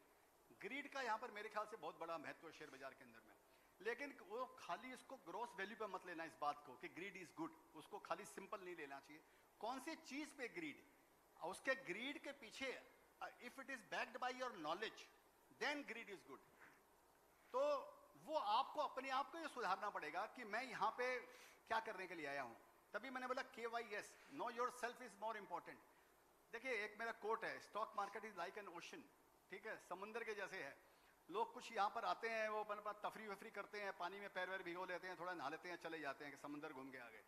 ग्रीड का यहाँ पर मेरे ख्याल से बहुत बड़ा महत्व है शेयर बाजार के अंदर में। लेकिन वो खाली इसको ग्रॉस वैल्यू पे मत लेना इस बात को कि ग्रीड इज गुड, उसको खाली सिंपल नहीं लेना चाहिए। कौन सी चीज पे ग्रीड, उसके ग्रीड के पीछे if it is backed by your knowledge then greed is good. तो वो आपको अपने आप को ये सुधारना पड़ेगा कि मैं यहाँ पे क्या करने के लिए आया हूँ। तभी मैंने बोला KYS, no yourself is more important. देखिए, एक मेरा कोट है, stock market is like an ocean, ठीक है, समुद्र के जैसे है। लोग कुछ यहाँ पर आते हैं, वो अपना तफरी वफरी करते हैं, पानी में पैर वैर भिगो लेते हैं, थोड़ा नहा लेते हैं, चले जाते हैं कि समुद्र घूम के आ गए।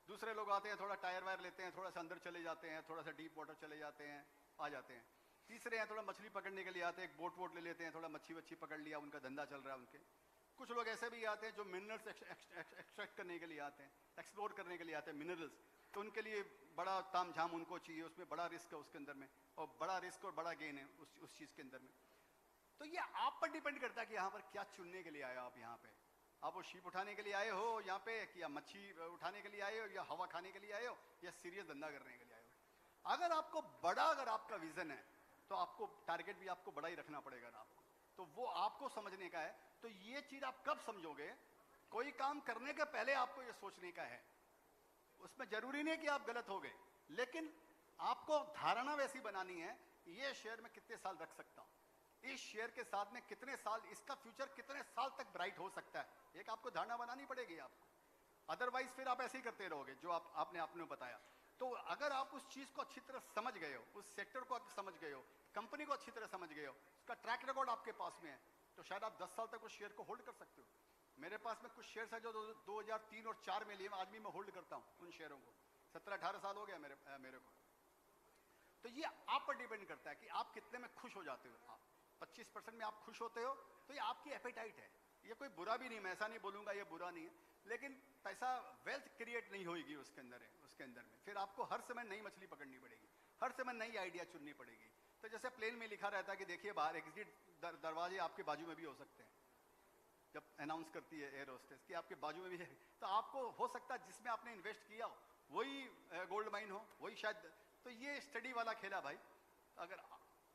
दूसरे लोग आते हैं, थोड़ा टायर वायर लेते हैं, थोड़ा सा अंदर चले जाते हैं, थोड़ा सा डीप वाटर चले जाते हैं, आ जाते हैं। तीसरे हैं थोड़ा मछली पकड़ने के लिए आते हैं, एक बोट वोट ले लेते हैं, थोड़ा मच्छी वच्छी पकड़ लिया, उनका धंधा चल रहा है उनके। कुछ लोग ऐसे भी आते हैं जो मिनरल्स एक्सट्रैक्ट करने के लिए आते हैं, एक्सप्लोर करने के लिए आते हैं मिनरल्स, तो उनके लिए बड़ा ताम झाम उनको चाहिए, उसमें बड़ा रिस्क है उसके अंदर में, और बड़ा रिस्क और बड़ा गेन है उस चीज़ के अंदर में। तो ये आप पर डिपेंड करता है कि यहाँ पर क्या चुनने के लिए आए हो आप। यहाँ पे आप वो शीप उठाने के लिए आए हो यहाँ पे, या मच्छी उठाने के लिए आए हो, या हवा खाने के लिए आए हो, या सीरियस धंधा करने के लिए आए हो। अगर आपको बड़ा, अगर आपका विजन है तो आपको टारगेट भी आपको बड़ा ही रखना पड़ेगा ना आपको, तो वो आपको समझने का है। तो ये चीज आप कब समझोगे, कोई काम करने के पहले आपको ये सोचने का है। उसमें जरूरी नहीं कि आप गलत हो गए, लेकिन आपको धारणा वैसी बनानी है, ये शेयर में कितने साल रख सकता हूं, इस शेयर के साथ में कितने साल, इसका फ्यूचर कितने साल तक ब्राइट हो सकता है, एक आपको धारणा बनानी पड़ेगी आपको। अदरवाइज फिर आप ऐसे ही करते रहोगे जो आपने बताया। तो अगर आप उस चीज को अच्छी तरह समझ गए हो, उस सेक्टर को समझ गए हो, कंपनी को अच्छी तरह समझ गए हो, उसका ट्रैक रिकॉर्ड आपके पास में है, तो शायद आप 10 साल तक उस शेयर को होल्ड कर सकते हो। मेरे पास में कुछ शेयर्स है जो 2003 और 4 में लिए, आज भी मैं होल्ड करता हूं उन शेयरों को। 17-18 साल हो गया मेरे को। तो ये आप पर डिपेंड करता है कि आप कितने में खुश हो जाते हो। आप 25% में आप खुश होते हो तो ये आपकी एपेटाइट है। ये कोई बुरा भी नहीं, मैं ऐसा नहीं बोलूंगा ये बुरा नहीं है, लेकिन पैसा वेल्थ क्रिएट नहीं होगी उसके अंदर है, उसके अंदर में फिर आपको हर समय नई मछली पकड़नी पड़ेगी, हर समय नई आइडिया चुननी पड़ेगी। तो जैसे प्लेन में लिखा रहता है कि देखिए बाहर एग्जिट दरवाजे आपके बाजू में भी हो सकते हैं, जब अनाउंस करती है एयर होस्टेस कि आपके बाजू में भी है, तो आपको हो सकता है जिसमें आपने इन्वेस्ट किया हो वही गोल्ड माइन हो, वही शायद। तो ये स्टडी वाला खेला भाई, अगर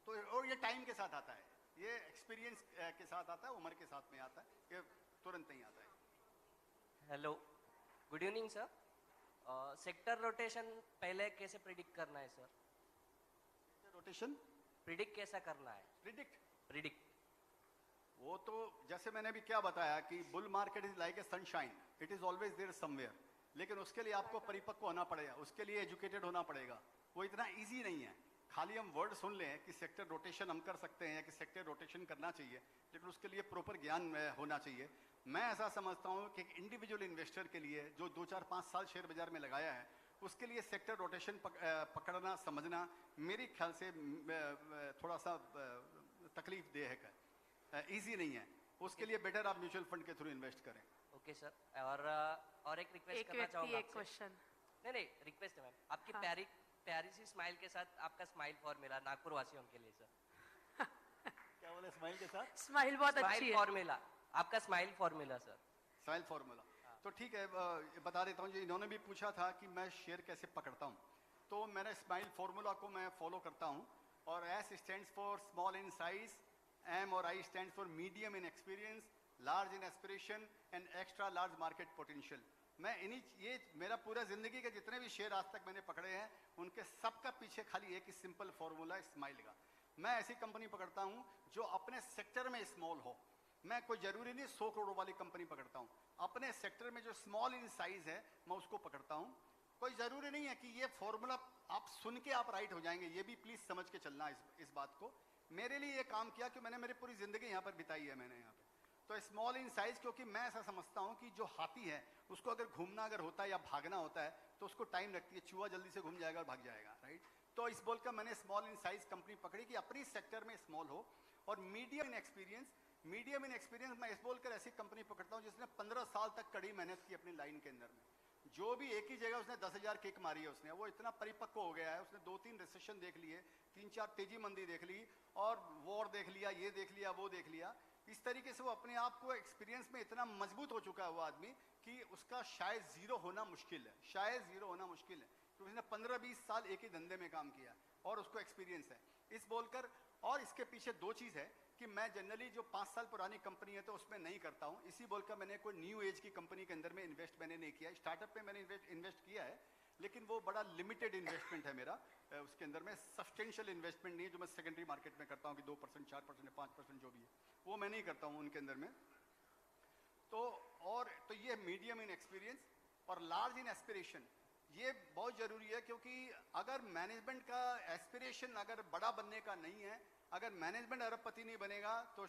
तो और ये टाइम के साथ आता है, ये एक्सपीरियंस के साथ आता है, उम्र के साथ में आता है, ये तुरंत नहीं आता है। Hello, good evening sir. Sector rotation पहले कैसे प्रिडिक्ट करना है सर? रोटेशन प्रिडिक्ट कैसा करना है? प्रिडिक्ट वो तो जैसे मैंने भी क्या बताया कि bull market is like a sunshine, it is always there somewhere, लेकिन उसके लिए आपको परिपक्व होना पड़ेगा, उसके लिए एजुकेटेड होना पड़ेगा। वो इतना इजी नहीं है, खाली हम वर्ड सुन लें कि सेक्टर रोटेशन हम कर सकते हैं कि सेक्टर रोटेशन करना चाहिए, लेकिन उसके लिए प्रॉपर ज्ञान होना चाहिए। मैं ऐसा समझता हूँ कि एक इंडिविजुअल इन्वेस्टर के लिए जो 2, 4, 5 साल शेयर बाजार में लगाया है, उसके लिए सेक्टर रोटेशन पकड़ना समझना मेरे ख्याल से थोड़ा सा तकलीफ देह है, इजी नहीं है। उसके लिए बेटर आप म्यूचुअल फंड के थ्रू इन्वेस्ट करें। Okay sir. और एक रिक्वेस्ट करना चाहूँगा एक आपसे। क्वेश्चन। नहीं, रिक्वेस्ट है मैम, आपकी हाँ। प्यारी सी स्माइल के साथ आपका स्माइल फॉर्मूला नागपुर वासियों के लिए सर। क्या बोले स्माइल के साथ? स्माइल बहुत अच्छी स्माइल है। फॉर्मूला, आपका smile formula sir. Smile formula तो ठीक है, बता देता हूँ। जो इन्होंने भी पूछा था कि मैं शेयर कैसे पकड़ता हूँ, तो मैंने स्माइल फॉर्मूला को मैं फॉलो करता हूँ। और S stands for small in size, M और I stands for medium in experience, large in aspiration and extra large market potential. मैं ये मेरा पूरा जिंदगी के जितने भी शेयर आज तक मैंने पकड़े हैं, उनके सबका पीछे खाली एक ही सिंपल फॉर्मूला है, स्माइल का। मैं ऐसी कंपनी पकड़ता हूँ जो अपने सेक्टर में स्मॉल हो। मैं कोई जरूरी नहीं 100 करोड़ वाली कंपनी पकड़ता हूँ, अपने सेक्टर में जो स्मॉल इन साइज है मैं उसको पकड़ता हूँ। कोई जरूरी नहीं है कि ये फॉर्मूला आप सुन के आप राइट हो जाएंगे, ये भी प्लीज समझ के चलना इस बात को। मेरे लिए ये काम किया कि मैंने मेरी पूरी जिंदगी यहाँ पर बिताई है मैंने यहाँ पे। तो स्मॉल इन साइज, क्योंकि मैं ऐसा समझता हूँ कि जो हाथी है उसको अगर घूमना अगर होता है या भागना होता है तो उसको टाइम लगती है, चूहा जल्दी से घूम जाएगा और भाग जाएगा, राइट। तो इस बोलकर मैंने स्मॉल इन साइज कंपनी पकड़ी कि अपनी सेक्टर में स्मॉल हो। और मीडियम इन एक्सपीरियंस मैं इस बोलकर ऐसी कंपनी पकड़ता हूँ जिसने 15 साल तक कड़ी मेहनत की अपनी लाइन के अंदर में। जो भी एक ही जगह उसने 10,000 किक मारी है, उसने वो इतना परिपक्व हो गया है, उसने 2-3 रिसेशन देख लिए, 3-4 तेजी मंदी देख ली, और वॉर देख लिया, ये देख लिया, वो देख लिया। इस तरीके से वो अपने आप को एक्सपीरियंस में इतना मजबूत हो चुका है वो आदमी कि उसका शायद जीरो होना मुश्किल है, क्योंकि उसने 15-20 साल एक ही धंधे में काम किया और उसको एक्सपीरियंस है। इस बोलकर, और इसके पीछे 2 चीज़ है कि मैं जनरली जो 5 साल पुरानी कंपनी है तो उसमें नहीं करता हूँ। इसी बोलकर मैंने कोई न्यू एज की कंपनी के अंदर में इन्वेस्ट मैंने नहीं किया। स्टार्टअप में मैंने इन्वेस्ट किया है, लेकिन वो बड़ा लिमिटेड इन्वेस्टमेंट है मेरा, उसके अंदर में सब्सटेंशियल इन्वेस्टमेंट नहीं है जो मैं सेकेंडरी मार्केट में करता हूँ कि 2%, 4% या 5% जो भी है वो मैं नहीं करता हूँ उनके अंदर में। तो ये मीडियम इन एक्सपीरियंस और लार्ज इन एस्पिरेशन, ये बहुत जरूरी है। क्योंकि अगर मैनेजमेंट का एस्पिरेशन अगर बड़ा बनने का नहीं है, अगर मैनेजमेंट अरबपति नहीं बनेगा तो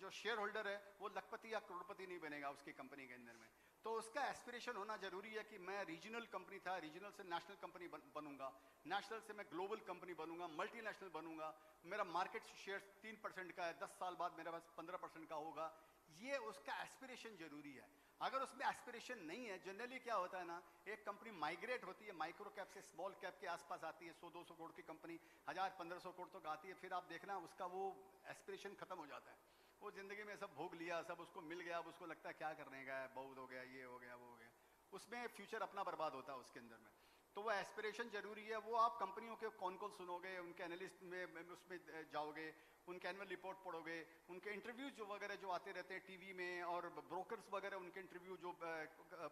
जो शेयर होल्डर है वो लखपति या करोड़पति नहीं बनेगा उसकी कंपनी के अंदर में। तो उसका एस्पिरेशन होना जरूरी है कि मैं रीजनल कंपनी था, रीजनल से नेशनल कंपनी बनूंगा, नेशनल से मैं ग्लोबल कंपनी बनूंगा, मल्टीनेशनल बनूंगा, मेरा मार्केट शेयर 3% का है, 10 साल बाद मेरे पास 15% का होगा। ये उसका एस्पिरेशन जरूरी है। अगर उसमें एस्पिरेशन नहीं है, जनरली क्या होता है ना, एक कंपनी माइग्रेट होती है, माइक्रो कैप से स्मॉल कैप के आसपास आती है, 100-200 करोड़ की कंपनी 1000-1500 करोड़ तक आती है, फिर आप देखना उसका वो एस्पिरेशन खत्म हो जाता है। वो जिंदगी में सब भोग लिया, सब उसको मिल गया, अब उसको लगता है क्या करने का है, बहुत हो गया, ये हो गया, वो हो गया, उसमें फ्यूचर अपना बर्बाद होता है उसके अंदर में। तो वो एस्पिरेशन जरूरी है। वो आप कंपनियों के कौन कौन सुनोगे, उनके एनालिस्ट में उसमें जाओगे, उनके एनुअल रिपोर्ट पढ़ोगे, उनके इंटरव्यूज जो वगैरह जो आते रहते हैं टीवी में, और ब्रोकर्स वगैरह उनके इंटरव्यू जो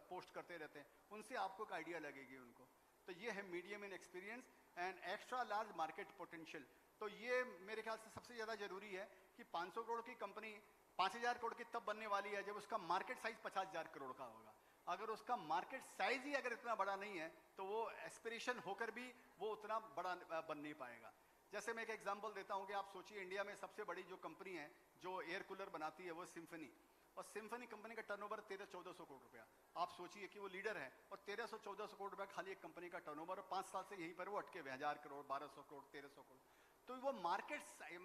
पोस्ट करते रहते हैं, उनसे आपको एक आइडिया लगेगी उनको। तो ये है medium in experience and extra large market potential. तो ये मेरे ख्याल से सबसे ज़्यादा जरूरी है कि 500 करोड़ की कंपनी 5000 करोड़ की तब बनने वाली है जब उसका मार्केट साइज 50,000 करोड़ का होगा। अगर उसका मार्केट साइज ही अगर इतना बड़ा नहीं है तो वो एस्पिरेशन होकर भी वो उतना बड़ा बन नहीं पाएगा। जैसे मैं एक एग्जांपल देता हूँ कि आप सोचिए, इंडिया में सबसे बड़ी जो कंपनी है जो एयर कूलर बनाती है वो सिम्फनी, और सिम्फनी कंपनी का टर्नओवर 1300-1400 करोड़ रुपया। आप सोचिए कि वो लीडर है और 1300-1400 करोड़ रुपया खाली एक कंपनी का टर्नओवर, और 5 साल से यहीं पर वो अटके हुए 1000 करोड़, 1200 करोड़, 1300 करोड़। तो वो मार्केट,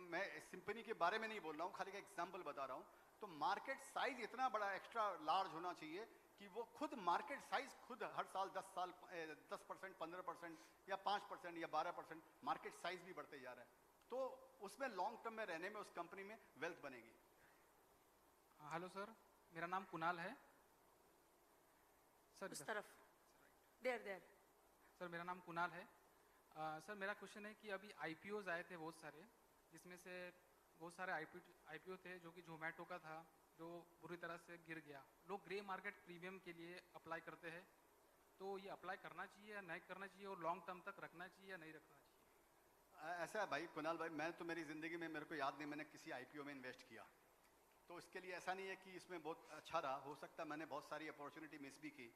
मैं सिम्फनी के बारे में नहीं बोल रहा हूँ, खाली एक एग्जाम्पल बता रहा हूँ। तो मार्केट साइज इतना बड़ा एक्स्ट्रा लार्ज होना चाहिए कि वो खुद मार्केट साइज खुद हर साल 10%, 15% या 5% या 12% मार्केट साइज भी बढ़ते जा रहा है, तो उसमें लॉन्ग टर्म में रहने में उस कंपनी में वेल्थ बनेगी। हेलो सर, मेरा नाम कुणाल है सर। उस तरफ, देर सर मेरा नाम कुणाल है। सर मेरा क्वेश्चन है कि अभी आईपीओज आए थे बहुत सारे, जिसमें से बहुत सारे आईपीओ थे जो कि जोमेटो का था, जो बुरी तरह से गिर गया। लोग ग्रे मार्केट प्रीमियम के लिए अप्लाई करते हैं, तो ये अप्लाई करना चाहिए या नहीं करना चाहिए, और लॉन्ग टर्म तक रखना चाहिए या नहीं रखना चाहिए? ऐसा है भाई कुणाल भाई, मैं तो मेरी ज़िंदगी में, मेरे को याद नहीं मैंने किसी आईपीओ में इन्वेस्ट किया, तो इसके लिए ऐसा नहीं है कि इसमें बहुत अच्छा रहा, हो सकता है मैंने बहुत सारी अपॉर्चुनिटी मिस भी की,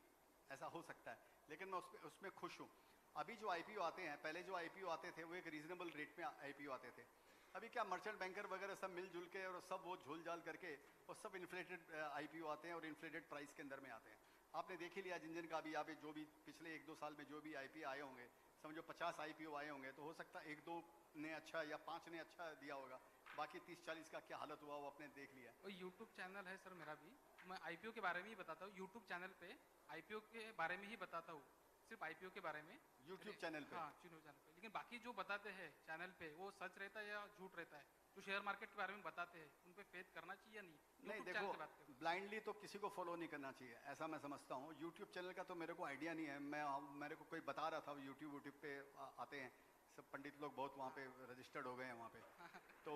ऐसा हो सकता है, लेकिन मैं उसमें खुश हूँ। अभी जो आईपीओ आते हैं, पहले जो आईपीओ आते थे वो एक रीजनेबल रेट में आईपीओ आते थे। अभी क्या मर्चेंट बैंकर वगैरह सब मिलजुल के और सब वो झोल झाल करके वो सब इन्फ्लेटेड आईपीओ आते हैं और इन्फ्लेटेड प्राइस के अंदर में आते हैं। आपने देख ही लिया जिन का भी, आप जो भी पिछले 1-2 साल में जो भी आईपीओ आए होंगे, समझो 50 आईपीओ आए होंगे, तो हो सकता है 1-2 ने अच्छा या 5 ने अच्छा दिया होगा, बाकी 30-40 का क्या हालत हुआ वो आपने देख लिया। और यूट्यूब चैनल है सर मेरा भी, मैं आईपीओ के बारे में ही बताता हूँ। यूट्यूब चैनल पे आईपीओ के बारे में ही बताता हूँ, सिर्फ आईपीओ के बारे में यूट्यूब चैनल पे? हाँ, यूट्यूब चैनल पे। लेकिन बाकी जो बताते हैं चैनल पे वो सच रहता है या झूठ रहता है? जो शेयर मार्केट के बारे में बताते हैं उन पे फेथ करना चाहिए या नहीं? नहीं देखो, ब्लाइंडली तो किसी को फॉलो नहीं करना चाहिए, ऐसा मैं समझता हूँ। यूट्यूब चैनल का तो मेरे को आइडिया नहीं है, मेरे को कोई बता रहा था यूट्यूब पे आते हैं सब पंडित लोग, बहुत वहाँ पे रजिस्टर्ड हो गए हैं वहाँ पे, तो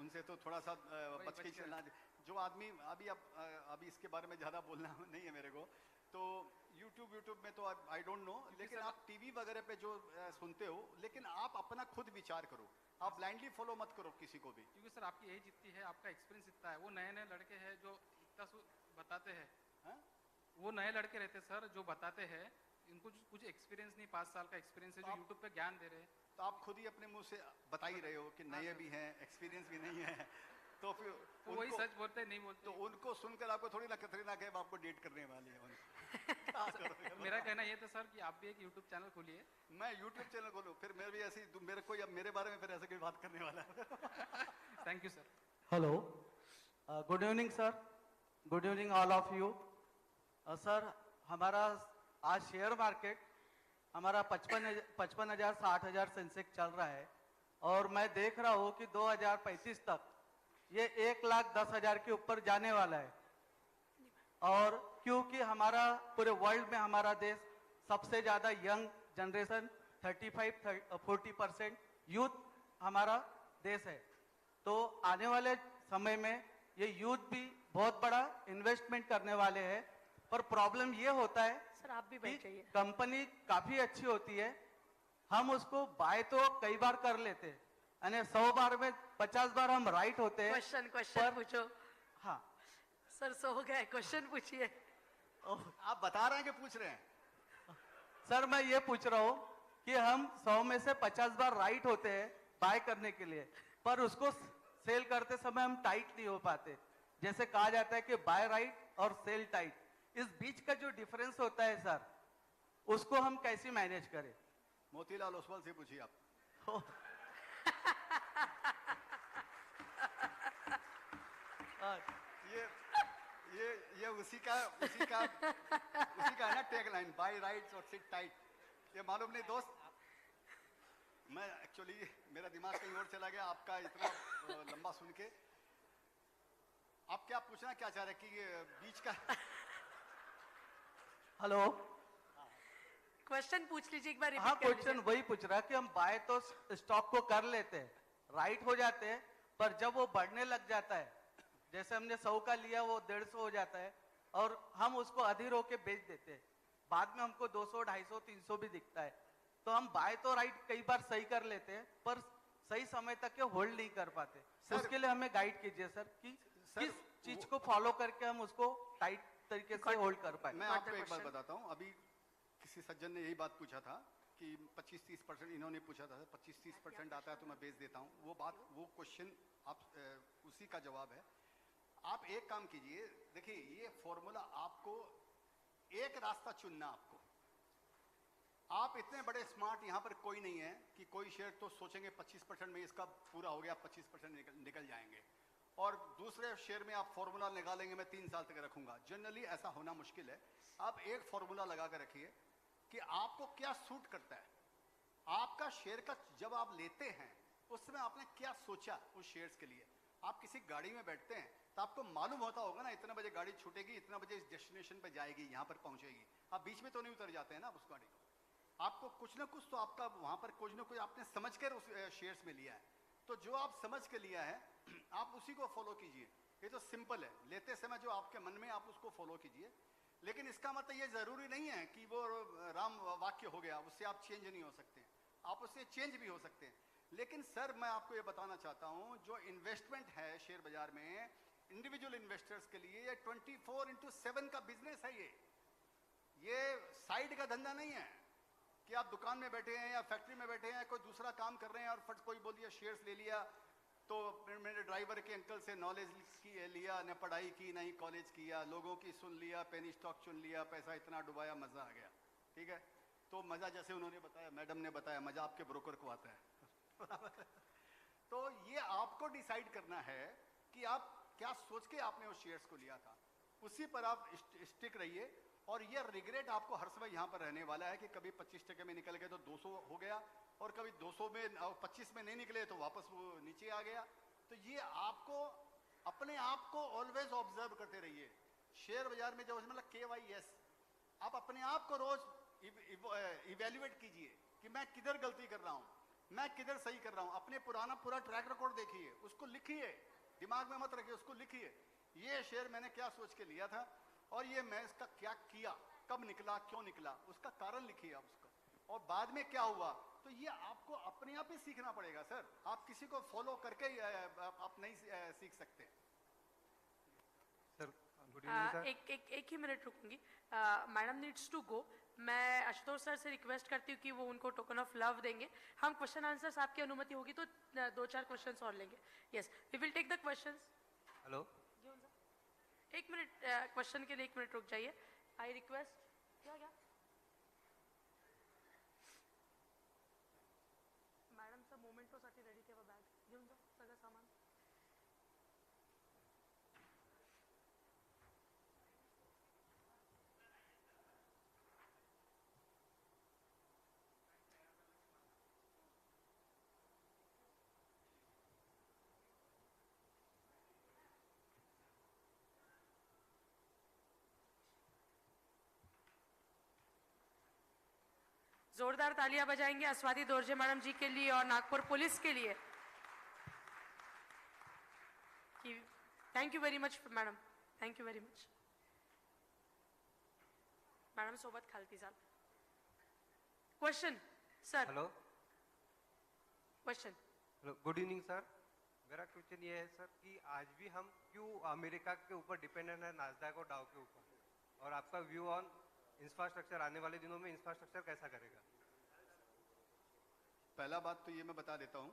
उनसे तो थोड़ा सा बच के चलना। जो आदमी अभी इसके बारे में ज़्यादा बोलना नहीं है मेरे को, तो यूट्यूब में तो आई डोंट नो, लेकिन आप टीवी वगैरह पे जो सुनते हो, लेकिन आप अपना खुद विचार करो, आप ब्लाइंडली फॉलो मत करो किसी को भी। क्योंकि सर आपकी एज इतनी है, आपका एक्सपीरियंस इतना है, वो नए नए लड़के हैं जो इतना बताते हैं, वो नए लड़के रहते हैं सर जो बताते हैं, इनको कुछ एक्सपीरियंस नहीं, 5 साल का एक्सपीरियंस है, जो यूट्यूब पे ज्ञान दे रहे हैं। तो आप खुद ही अपने मुंह से बता ही रहे हो कि नए भी हैं, एक्सपीरियंस भी नहीं है, तो फिर तो वही सच बोलते हैं, नहीं बोलते। तो उनको सुनकर आपको थोड़ी ना कतरीना कैफ आपको डेट करने वाली है। मेरा कहना ये था सर कि आप भी एक यूट्यूब चैनल खोलिए। मैं यूट्यूब चैनल खोलूं, फिर मैं भी ऐसी मेरे को या मेरे बारे में फिर ऐसे कोई बात करने वाला है। Thank you sir. Hello, good evening sir, good evening all of you. Sir हमारा आज शेयर मार्केट हमारा 55,000 60,000 सेंसेक्स चल रहा है, और मैं देख रहा हूँ कि 2035 तक ये 1,10,000 के ऊपर जाने वाला है। और क्योंकि हमारा पूरे वर्ल्ड में हमारा देश सबसे ज़्यादा यंग जनरेशन 35-40% यूथ हमारा देश है, तो आने वाले समय में ये यूथ भी बहुत बड़ा इन्वेस्टमेंट करने वाले हैं। पर प्रॉब्लम ये होता है सर आप भी बैठ जाइए। कंपनी काफी अच्छी होती है, हम उसको बाय तो कई बार कर लेते हैं, यानी 100 बार में 50 बार हम राइट होते हैं। क्वेश्चन पूछो। हाँ सर सो गए, क्वेश्चन पूछिए। आप बता रहे हैं कि पूछ रहे हैं? सर मैं ये पूछ रहा हूँ कि हम 100 में से 50 बार राइट होते हैं बाय करने के लिए, पर उसको सेल करते समय हम टाइट नहीं हो पाते। जैसे कहा जाता है कि बाय राइट और सेल टाइट, इस बीच का जो डिफरेंस होता है सर, उसको हम कैसे मैनेज करें? मोतीलाल ओसवाल से पूछिए आप। ये उसी का है ना टैग लाइन, बाय राइट्स और सिट टाइट। ये मालूम नहीं दोस्त, मैं एक्चुअली मेरा दिमाग कहीं और चला गया आपका इतना लंबा सुन के। आप क्या पूछना क्या चाह रहे हैं कि ये बीच का? हेलो, क्वेश्चन पूछ लीजिए एक बार। हाँ क्वेश्चन वही पूछ रहा कि हम बाय तो स्टॉक को कर लेते हैं, राइट हो जाते हैं, पर जब वो बढ़ने लग जाता है, जैसे हमने 100 का लिया वो 150 हो जाता है, और हम उसको अधीर होके बेच देते हैं, बाद में हमको 200, 250, 300 भी दिखता है, तो हम बाय तो राइट कई बार सही कर लेते हैं, पर सही समय तक ये होल्ड नहीं कर पाते। उसके लिए हमें गाइड कीजिए सर कि किस चीज को फॉलो करके हम उसको टाइट तरीके से होल्ड कर पाए। मैं आपको एक बात बताता हूँ, अभी किसी सज्जन ने यही बात पूछा था कि 25-30%, इन्होंने पूछा था 25-30% आता है तो मैं बेच देता हूँ। वो क्वेश्चन आप उसी का जवाब है। आप एक काम कीजिए, देखिए ये फॉर्मूला आपको एक रास्ता चुनना, आपको आप इतने बड़े स्मार्ट यहाँ पर कोई नहीं है कि कोई शेयर तो सोचेंगे 25% में इसका पूरा हो गया, 25% निकल जाएंगे, और दूसरे शेयर में आप फॉर्मूला निकालेंगे मैं 3 साल तक रखूंगा। जनरली ऐसा होना मुश्किल है। आप एक फॉर्मूला लगा कर रखिए कि आपको क्या सूट करता है। आपका शेयर का जब आप लेते हैं उस समय आपने क्या सोचा उस शेयर्स के लिए। आप किसी गाड़ी में बैठते हैं तो आपको मालूम होता होगा ना इतना बजे गाड़ी छूटेगी, इतना बजे इस डेस्टिनेशन पे जाएगी, यहाँ पर पहुंचेगी। आप बीच में तो नहीं उतर जाते हैं ना उस गाड़ी को। आपको कुछ ना कुछ तो आपका वहां पर कुछ ना कुछ आपने समझ कर उस शेयर्स में लिया है। तो जो आप समझ के लिया है आप उसी को फॉलो कीजिए। ये तो सिंपल है। लेते समय जो आपके मन में आप उसको फॉलो कीजिए। लेकिन इसका मतलब ये जरूरी नहीं है कि वो राम वाक्य हो गया, उससे आप चेंज नहीं हो सकते। आप उससे चेंज भी हो सकते हैं। लेकिन सर मैं आपको ये बताना चाहता हूं जो इन्वेस्टमेंट है शेयर बाजार में इंडिविजुअल इन्वेस्टर्स के लिए ये 24/7 का बिजनेस है। ये साइड का धंधा नहीं है कि आप दुकान में बैठे हैं या फैक्ट्री में बैठे हैं, कोई दूसरा काम कर रहे हैं और फट कोई बोल दिया शेयर्स ले लिया तो मेरे ड्राइवर के अंकल से नॉलेज लिया, न पढ़ाई की नहीं कॉलेज किया, लोगों की सुन लिया, पेनी स्टॉक चुन लिया, पैसा इतना डुबाया, मजा आ गया। ठीक है, तो मजा जैसे उन्होंने बताया, मैडम ने बताया, मजा आपके ब्रोकर को आता है। तो ये आपको डिसाइड करना है कि आप क्या सोच के आपने उस शेयर्स को लिया था, उसी पर आप स्टिक रहिए। और ये रिग्रेट आपको हर समय यहाँ पर रहने वाला है कि कभी 25% में निकल गए तो 200 हो गया, और कभी 200 में 25 में नहीं निकले तो वापस वो नीचे आ गया। तो ये आपको अपने आप को ऑलवेज ऑब्जर्व करते रहिए। शेयर बाजार में जब मतलब KYS, आप अपने आप को रोज इवेल्युएट कीजिए कि मैं किधर गलती कर रहा हूँ, मैं किधर सही कर रहा हूँ। अपने पुराना पूरा ट्रैक रिकॉर्ड देखिए, उसको लिखिए, दिमाग में मत रखिए, उसको लिखिए। ये शेयर मैंने क्या सोच के लिया था और ये मैं इसका क्या किया, कब निकला, क्यों निकला, उसका कारण लिखिए आप उसका, और बाद में क्या हुआ। तो ये आपको अपने आप ही सीखना पड़ेगा सर। आप किसी को फॉलो करके आप नहीं सीख सकते। Sir good evening sir. एक ही मिनट रुकूंगी। Madam needs to go. मैं आशुतोष सर से रिक्वेस्ट करती हूँ कि वो उनको टोकन ऑफ लव देंगे। हम क्वेश्चन आंसर्स आपकी अनुमति होगी तो 2-4 क्वेश्चंस और लेंगे। Yes, we will take the questions. Hello, एक मिनट, क्वेश्चन के लिए 1 मिनट रुक जाइए। आई रिक्वेस्ट क्या मॅडम सर मोमेंटोसाठी रेडी ठेवा, बॅग घेऊन जा सगळं सामान। जोरदार तालियां बजाएंगे अस्वाति दोरजे मैडम जी के लिए और नागपुर पुलिस के लिए। Thank you very much madam, thank you very much. Madam सोबत खालती साल। Question sir. Hello, question. Hello, good evening sir. मेरा क्वेश्चन ये है सर कि आज भी हम क्यों अमेरिका के ऊपर डिपेंडेंट है, नास्डैक और डाउ के ऊपर, और आपका व्यू ऑन इंफ्रास्ट्रक्चर, आने वाले दिनों में इंफ्रास्ट्रक्चर कैसा करेगा? पहला बात तो ये मैं बता देता हूँ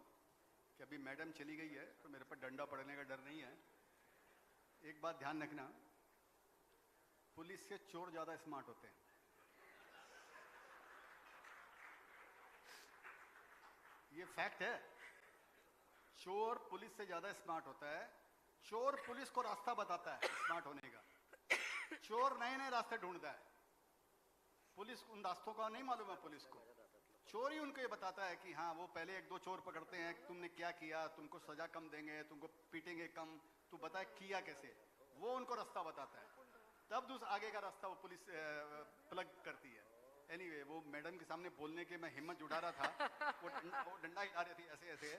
कि अभी मैडम चली गई है तो मेरे पर डंडा पड़ने का डर नहीं है। एक बात ध्यान रखना, पुलिस से चोर ज्यादा स्मार्ट होते हैं। ये फैक्ट है। चोर पुलिस से ज्यादा स्मार्ट होता है। चोर पुलिस को रास्ता बताता है स्मार्ट होने का। चोर नए नए रास्ते ढूंढता है, पुलिस उन रास्तों का नहीं मालूम है पुलिस को। चोर ही उनको ये बताता है कि हाँ वो पहले 1-2 चोर पकड़ते हैं, तुमने क्या किया, तुमको सजा कम देंगे, तुमको पीटेंगे कम, तू बता किया कैसे, वो उनको रास्ता बताता है। तब दूसरा आगे का रास्ता वो पुलिस प्लग करती है। एनीवे, वो मैडम के सामने बोलने के मैं हिम्मत जुटा रहा था, वो डंडा हिला रही थी ऐसे ऐसे,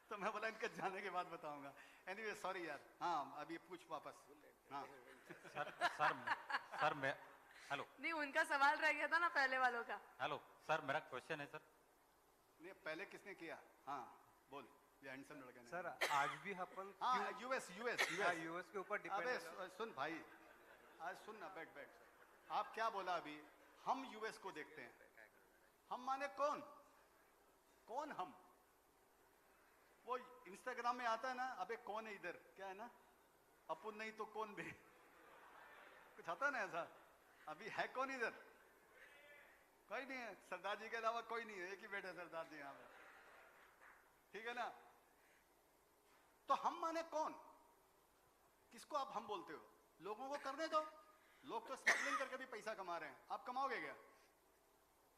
तो मैं बोला इनके जाने के बाद बताऊंगा। एनीवे सॉरी यार। हाँ अभी पूछ वापस। हाँ सर मैं हेलो नहीं, उनका सवाल रह गया था ना पहले वालों का। हेलो सर, मेरा क्वेश्चन है सर। नहीं पहले किसने किया? हाँ बोल, ये हैंडसम लड़का ने। सर आज भी अपन हाँ यूएस के ऊपर डिपेंड अबे है। सुन भाई, आज सुन ना, बैठ बैठ। आप क्या बोला अभी? हम यूएस को देखते हैं। हम माने कौन? कौन हम? वो इंस्टाग्राम में आता है ना, अबे कौन है इधर, क्या है ना, अपुन नहीं तो कौन भी, कुछ आता है ना ऐसा। अभी है कौन इधर? कोई नहीं है, सरदार जी के अलावा कोई नहीं है, एक ही बैठे सरदार जी यहाँ पे, ठीक है ना। तो हम माने कौन? किसको आप हम बोलते हो? लोगों को करने दो, लोग तो स्मगलिंग करके भी पैसा कमा रहे हैं, आप कमाओगे क्या?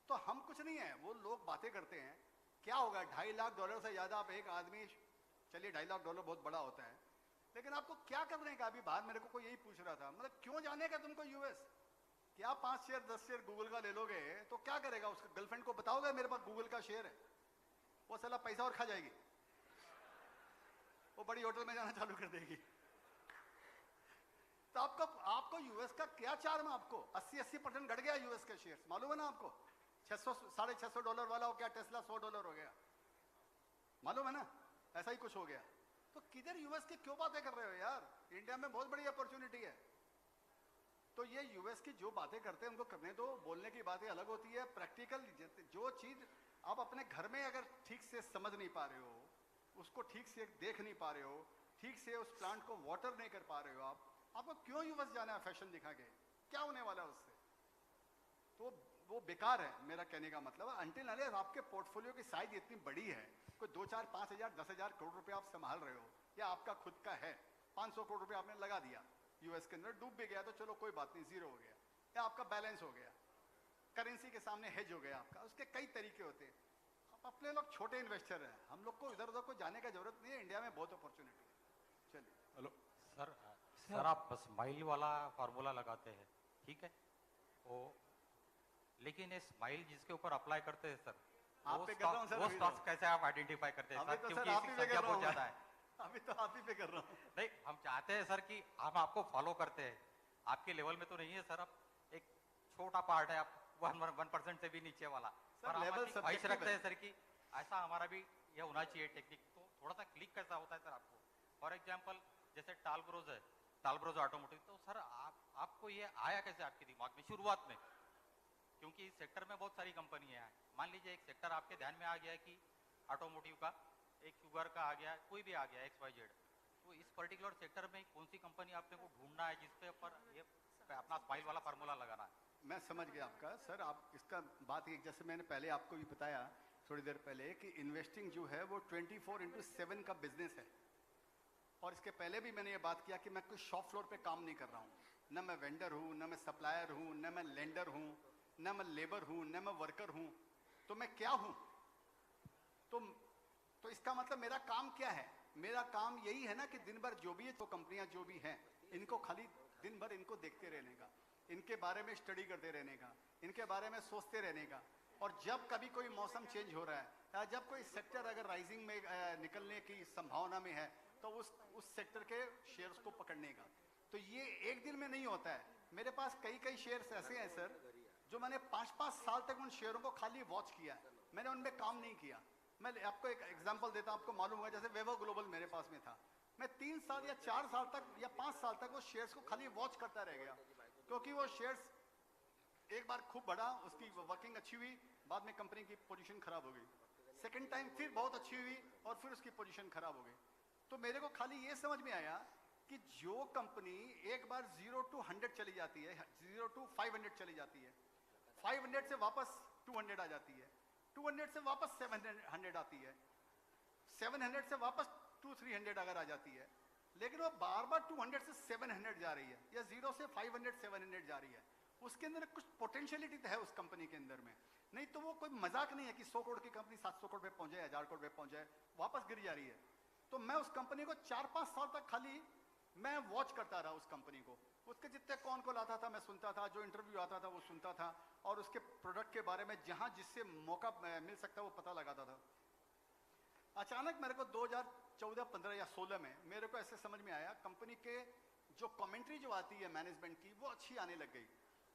तो हम कुछ नहीं है, वो लोग बातें करते हैं। क्या होगा $2.5 लाख से ज्यादा आप एक आदमी, चलिए $2.5 लाख बहुत बड़ा होता है, लेकिन आपको क्या करने का? अभी बाहर मेरे को कोई यही पूछ रहा था, मतलब क्यों जाने का तुमको यूएस? क्या 5 शेयर 10 शेयर गूगल का ले लोगे तो क्या करेगा? उसका गर्लफ्रेंड को बताओगे मेरे पास गूगल का शेयर है? वो साला पैसा और खा जाएगी, वो बड़ी होटल में जाना चालू कर देगी। तो आपको यूएस का क्या चार्म है? आपको 80% घट गया यूएस के शेयर, मालूम है ना आपको? $600 वाला हो क्या टेस्ला $100 हो गया, मालूम है ना? ऐसा ही कुछ हो गया। तो किधर यूएस की क्यों बातें कर रहे हो यार? इंडिया में बहुत बड़ी अपॉर्चुनिटी है। तो ये यूएस की जो बातें करते हैं उनको करने दो, बोलने की बातें अलग होती है। प्रैक्टिकल जो चीज आप अपने घर में अगर ठीक से समझ नहीं पा रहे हो, उसको ठीक से देख नहीं पा रहे हो, ठीक से उस प्लांट को वाटर नहीं कर पा रहे हो, आपको क्यों यूएस जाना है फैशन दिखा के? क्या होने वाला है उससे? तो वो बेकार है, मेरा कहने का मतलब है। अंटिल अनलेस आपके पोर्टफोलियो की साइज इतनी बड़ी है, कोई 2, 4, 5 हजार 10 हजार करोड़ रुपए आप संभाल रहे हो, या आपका खुद का है 500 करोड़ रुपए आपने लगा दिया यूएस के अंदर, डूब भी गया तो चलो कोई बात नहीं, जीरो हो गया, या आपका बैलेंस हो गया, करेंसी के सामने हेज हो गया आपका। उसके कई तरीके होते हैं। आप अपने लोग छोटे इन्वेस्टर हैं, हम लोग को इधर उधर को जाने का जरूरत नहीं है, इंडिया में बहुत अपॉर्चुनिटी है। चलिए। हेलो सर, सर आप स्माइल वाला फार्मूला लगाते हैं, ठीक है, वो लेकिन ये स्माइल जिसके ऊपर अप्लाई करते हैं सर, आप पे कर रहा हूं सर, वो स्टॉक्स कैसे आप आइडेंटिफाई करते हैं सर? क्योंकि इसकी संख्या बहुत ज्यादा है। अभी तो आप ही पे कर रहा हूँ। नहीं, हम चाहते हैं सर कि हम आपको फॉलो करते हैं, आपके लेवल में तो नहीं है सर, आप एक छोटा पार्ट है, आप 1% से भी नीचे वाला, पर हम ख्वाहिश रखते हैं सर कि ऐसा हमारा भी ये होना चाहिए टेक्निक। तो थोड़ा सा क्लिक कैसा होता है सर आपको? फॉर एग्जाम्पल जैसे टालब्रोज है, टालब्रोज ऑटोमोटिव, तो सर आपको ये आया कैसे आपके दिमाग में शुरुआत में? क्योंकि इस सेक्टर में बहुत सारी कंपनी है, मान लीजिए एक सेक्टर आपके ध्यान में आ गया कि ऑटोमोटिव का, एक शुगर का आ गया, कोई भी आ गया XYZ, तो इस पर्टिकुलर सेक्टर में कौन सी कंपनी आपने को ढूंढना है जिसपे ऊपर ये अपना स्माइल वाला फार्मूला लगाना है? मैं समझ गया आपका सर। आप इसका बात, एक जैसे मैंने पहले आपको भी बताया थोड़ी देर पहले कि इन्वेस्टिंग जो है वो 24/7 का बिजनेस है। और इसके पहले भी मैंने ये बात किया कि मैं कोई शॉप फ्लोर पे काम नहीं कर रहा हूँ, न मैं वेंडर हूँ, न मैं सप्लायर हूँ, न मैं लेंडर हूँ, न मैं लेबर हूँ, न मैं वर्कर हूँ। तो मैं क्या हूँ? तो इसका मतलब मेरा काम क्या है? मेरा काम यही है ना कि दिन भर जो भी है, तो कंपनियां जो भी हैं, इनको खाली दिन भर इनको देखते रहने का, इनके बारे में स्टडी करते रहने का, इनके बारे में सोचते रहने का। और जब कभी कोई मौसम चेंज हो रहा है, या जब कोई सेक्टर अगर राइजिंग में निकलने की संभावना में है, तो उस सेक्टर के शेयर्स को पकड़ने का। तो ये एक दिन में नहीं होता है। मेरे पास कई शेयर्स ऐसे हैं सर, जो मैंने 5-5 साल तक उन शेयरों को खाली वॉच किया है, मैंने उनमें काम नहीं किया। मैं आपको एक एग्जांपल देता हूं, आपको मालूम होगा, जैसे वेवो ग्लोबल मेरे पास में था, मैं 3 साल या 4 साल तक या 5 साल तक वो शेयर्स को खाली वॉच करता रह गया, क्योंकि वो शेयर्स एक बार खूब बढ़ा, उसकी वर्किंग अच्छी हुई, बाद में कंपनी की पोजीशन खराब हो गई, सेकंड टाइम फिर बहुत अच्छी हुई और फिर उसकी पोजीशन खराब हो गई। तो मेरे को खाली ये समझ में आया कि जो कंपनी एक बार 0 to 100 चली जाती है, 0 to 500 चली जाती है, 500 से वापस 200 आ जाती है, 200 से वापस 700 आती है, 700 से वापस 200-300 अगर आ जाती है, लेकिन वो बार बार 200 से 700 जा रही है, या 0 से 500-700 जा रही है, उसके अंदर कुछ पोटेंशियलिटी तो है उस कंपनी के अंदर में। नहीं तो वो कोई मजाक नहीं है कि 100 करोड़ की कंपनी 700 करोड़ पे पहुंच जाए, 1000 करोड़ पे पहुंच जाए, वापस गिर जा रही है। तो मैं उस कंपनी को 4-5 साल तक खाली मैं वॉच करता रहा उस कंपनी को, उसके जितने कौन को लाता था मैं सुनता था, जो इंटरव्यू आता था वो सुनता था, और उसके प्रोडक्ट के बारे में जहां जिससे मौका मिल सकता वो पता लगाता था। अचानक मेरे को 2014, 15 या 16 में मेरे को ऐसे समझ में आया, कंपनी के जो कमेंट्री जो आती है मैनेजमेंट की, वो अच्छी आने लग गई।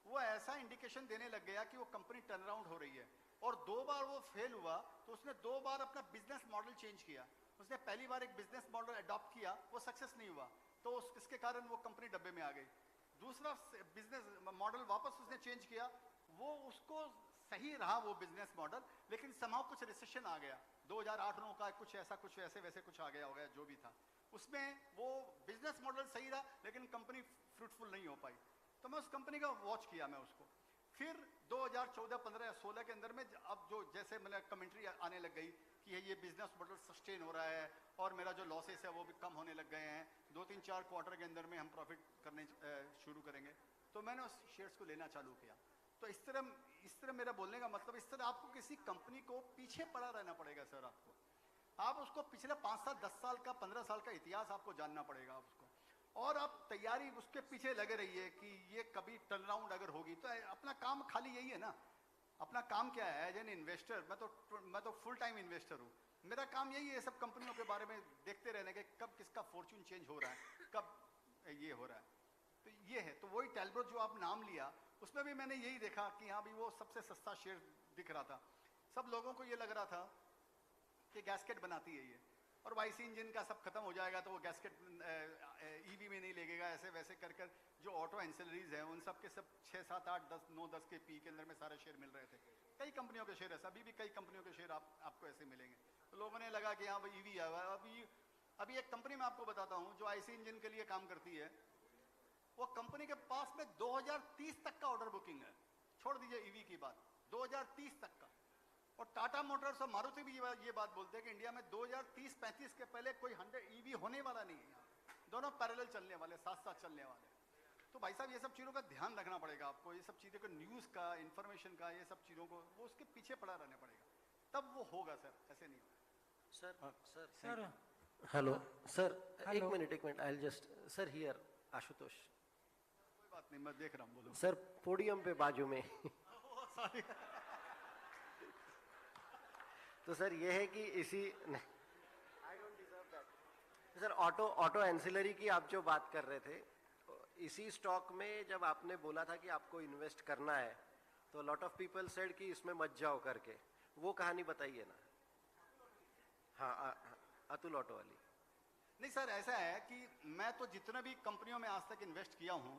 वो ऐसा इंडिकेशन देने लग गया कि वो कंपनी टर्न अराउंड हो रही है। और 2 बार वो फेल हुआ, तो उसने 2 बार अपना बिजनेस मॉडल चेंज किया। उसने पहली बार एक बिजनेस मॉडल अडॉप्ट किया, वो सक्सेस नहीं हुआ, तो इसके कारण वो कंपनी डब्बे में आ गई। दूसरा बिजनेस मॉडल वापस उसने चेंज किया, वो उसको सही रहा वो बिजनेस मॉडल, लेकिन समाव कुछ रिसेशन आ गया, 2008-9 का कुछ ऐसा, कुछ ऐसे वैसे कुछ आ गया जो भी था उसमें। वो बिजनेस मॉडल सही रहा, लेकिन कंपनी फ्रूटफुल नहीं हो पाई। तो मैं उस कंपनी का वॉच किया मैं उसको। फिर 2014, 15 या 16 के अंदर में अब जो जैसे मतलब कमेंट्री आने लग गई कि ये बिजनेस मॉडल सस्टेन हो रहा है और मेरा जो लॉसेस है वो भी कम होने लग गए हैं, 2-3-4 क्वार्टर के अंदर में हम प्रॉफिट करने शुरू करेंगे, तो मैंने उस शेयर्स को लेना चालू किया। तो इस तरह मेरा बोलने का मतलब, इस तरह आपको किसी कंपनी को पीछे पड़ा रहना पड़ेगा सर। आप उसको पिछले 5 साल 10 साल का 15 साल का इतिहास आपको जानना पड़ेगा उसको, और आप तैयारी उसके पीछे लगे रहिए कि ये कभी टर्न अराउंड अगर होगी तो अपना काम खाली यही है ना। अपना काम क्या है एज एन इन्वेस्टर, मैं तो फुल टाइम इन्वेस्टर हूँ। मेरा काम यही है सब कंपनियों के बारे में देखते रहने के, कब किसका फॉर्च्यून चेंज हो रहा है, कब ये हो रहा है। तो ये है, तो वही टैलब्रोक जो आप नाम लिया उसमें भी मैंने यही देखा कि हाँ भी वो सबसे सस्ता शेयर दिख रहा था। सब लोगों को ये लग रहा था कि गैस्केट बनाती है ये, और वाईसी इंजन का सब खत्म हो जाएगा तो वो गैस्केट ईवी में नहीं लगेगा, ऐसे वैसे कर कर जो ऑटो एंसिलरीज हैं उन सब के सब 6, 7, 8, 10, 9, 10 के पी के अंदर में सारे शेयर मिल रहे थे। कई कंपनियों के शेयर ऐसा, अभी भी कई कंपनियों के शेयर आपको ऐसे मिलेंगे। तो लोगों ने लगा कि हाँ भाई ईवी आया हुआ। अभी एक कंपनी में आपको बताता हूँ जो आईसी इंजन के लिए काम करती है, वो कंपनी के पास में 2030 तक का ऑर्डर बुकिंग है। छोड़ दीजिए ईवी की बात, 2030 तक का। और टाटा मोटर्स और मारुति भी ये बात बोलते हैं कि इंडिया में 2030-35 के पहले कोई 100 ईवी होने वाला नहीं है। दोनों पैरेलल चलने वाले, साथ साथ चलने वाले। तो भाई साहब ये सब चीज़ों का ध्यान रखना पड़ेगा आपको, ये सब चीज़ों को, न्यूज़ का, इन्फॉर्मेशन का, ये सब चीज़ों को वो उसके पीछे पड़ा रहना पड़ेगा, तब वो होगा सर, ऐसे नहीं होगा। सर हेलो सर, एक minute I just sir here Ashutosh. कोई बात नहीं, मैं देख रहा हूँ, बोलो सर पोडियम पे बाजू में। तो सर ये है कि इसी सर ऑटो एंसिलरी की आप जो बात कर रहे थे, इसी स्टॉक में जब आपने बोला था कि आपको इन्वेस्ट करना है तो लॉट ऑफ पीपल सेड कि इसमें मत जाओ करके, वो कहानी बताइए ना। हाँ अतुल ऑटो वाली। नहीं सर, ऐसा है कि मैं तो जितने भी कंपनियों में आज तक इन्वेस्ट किया हूँ,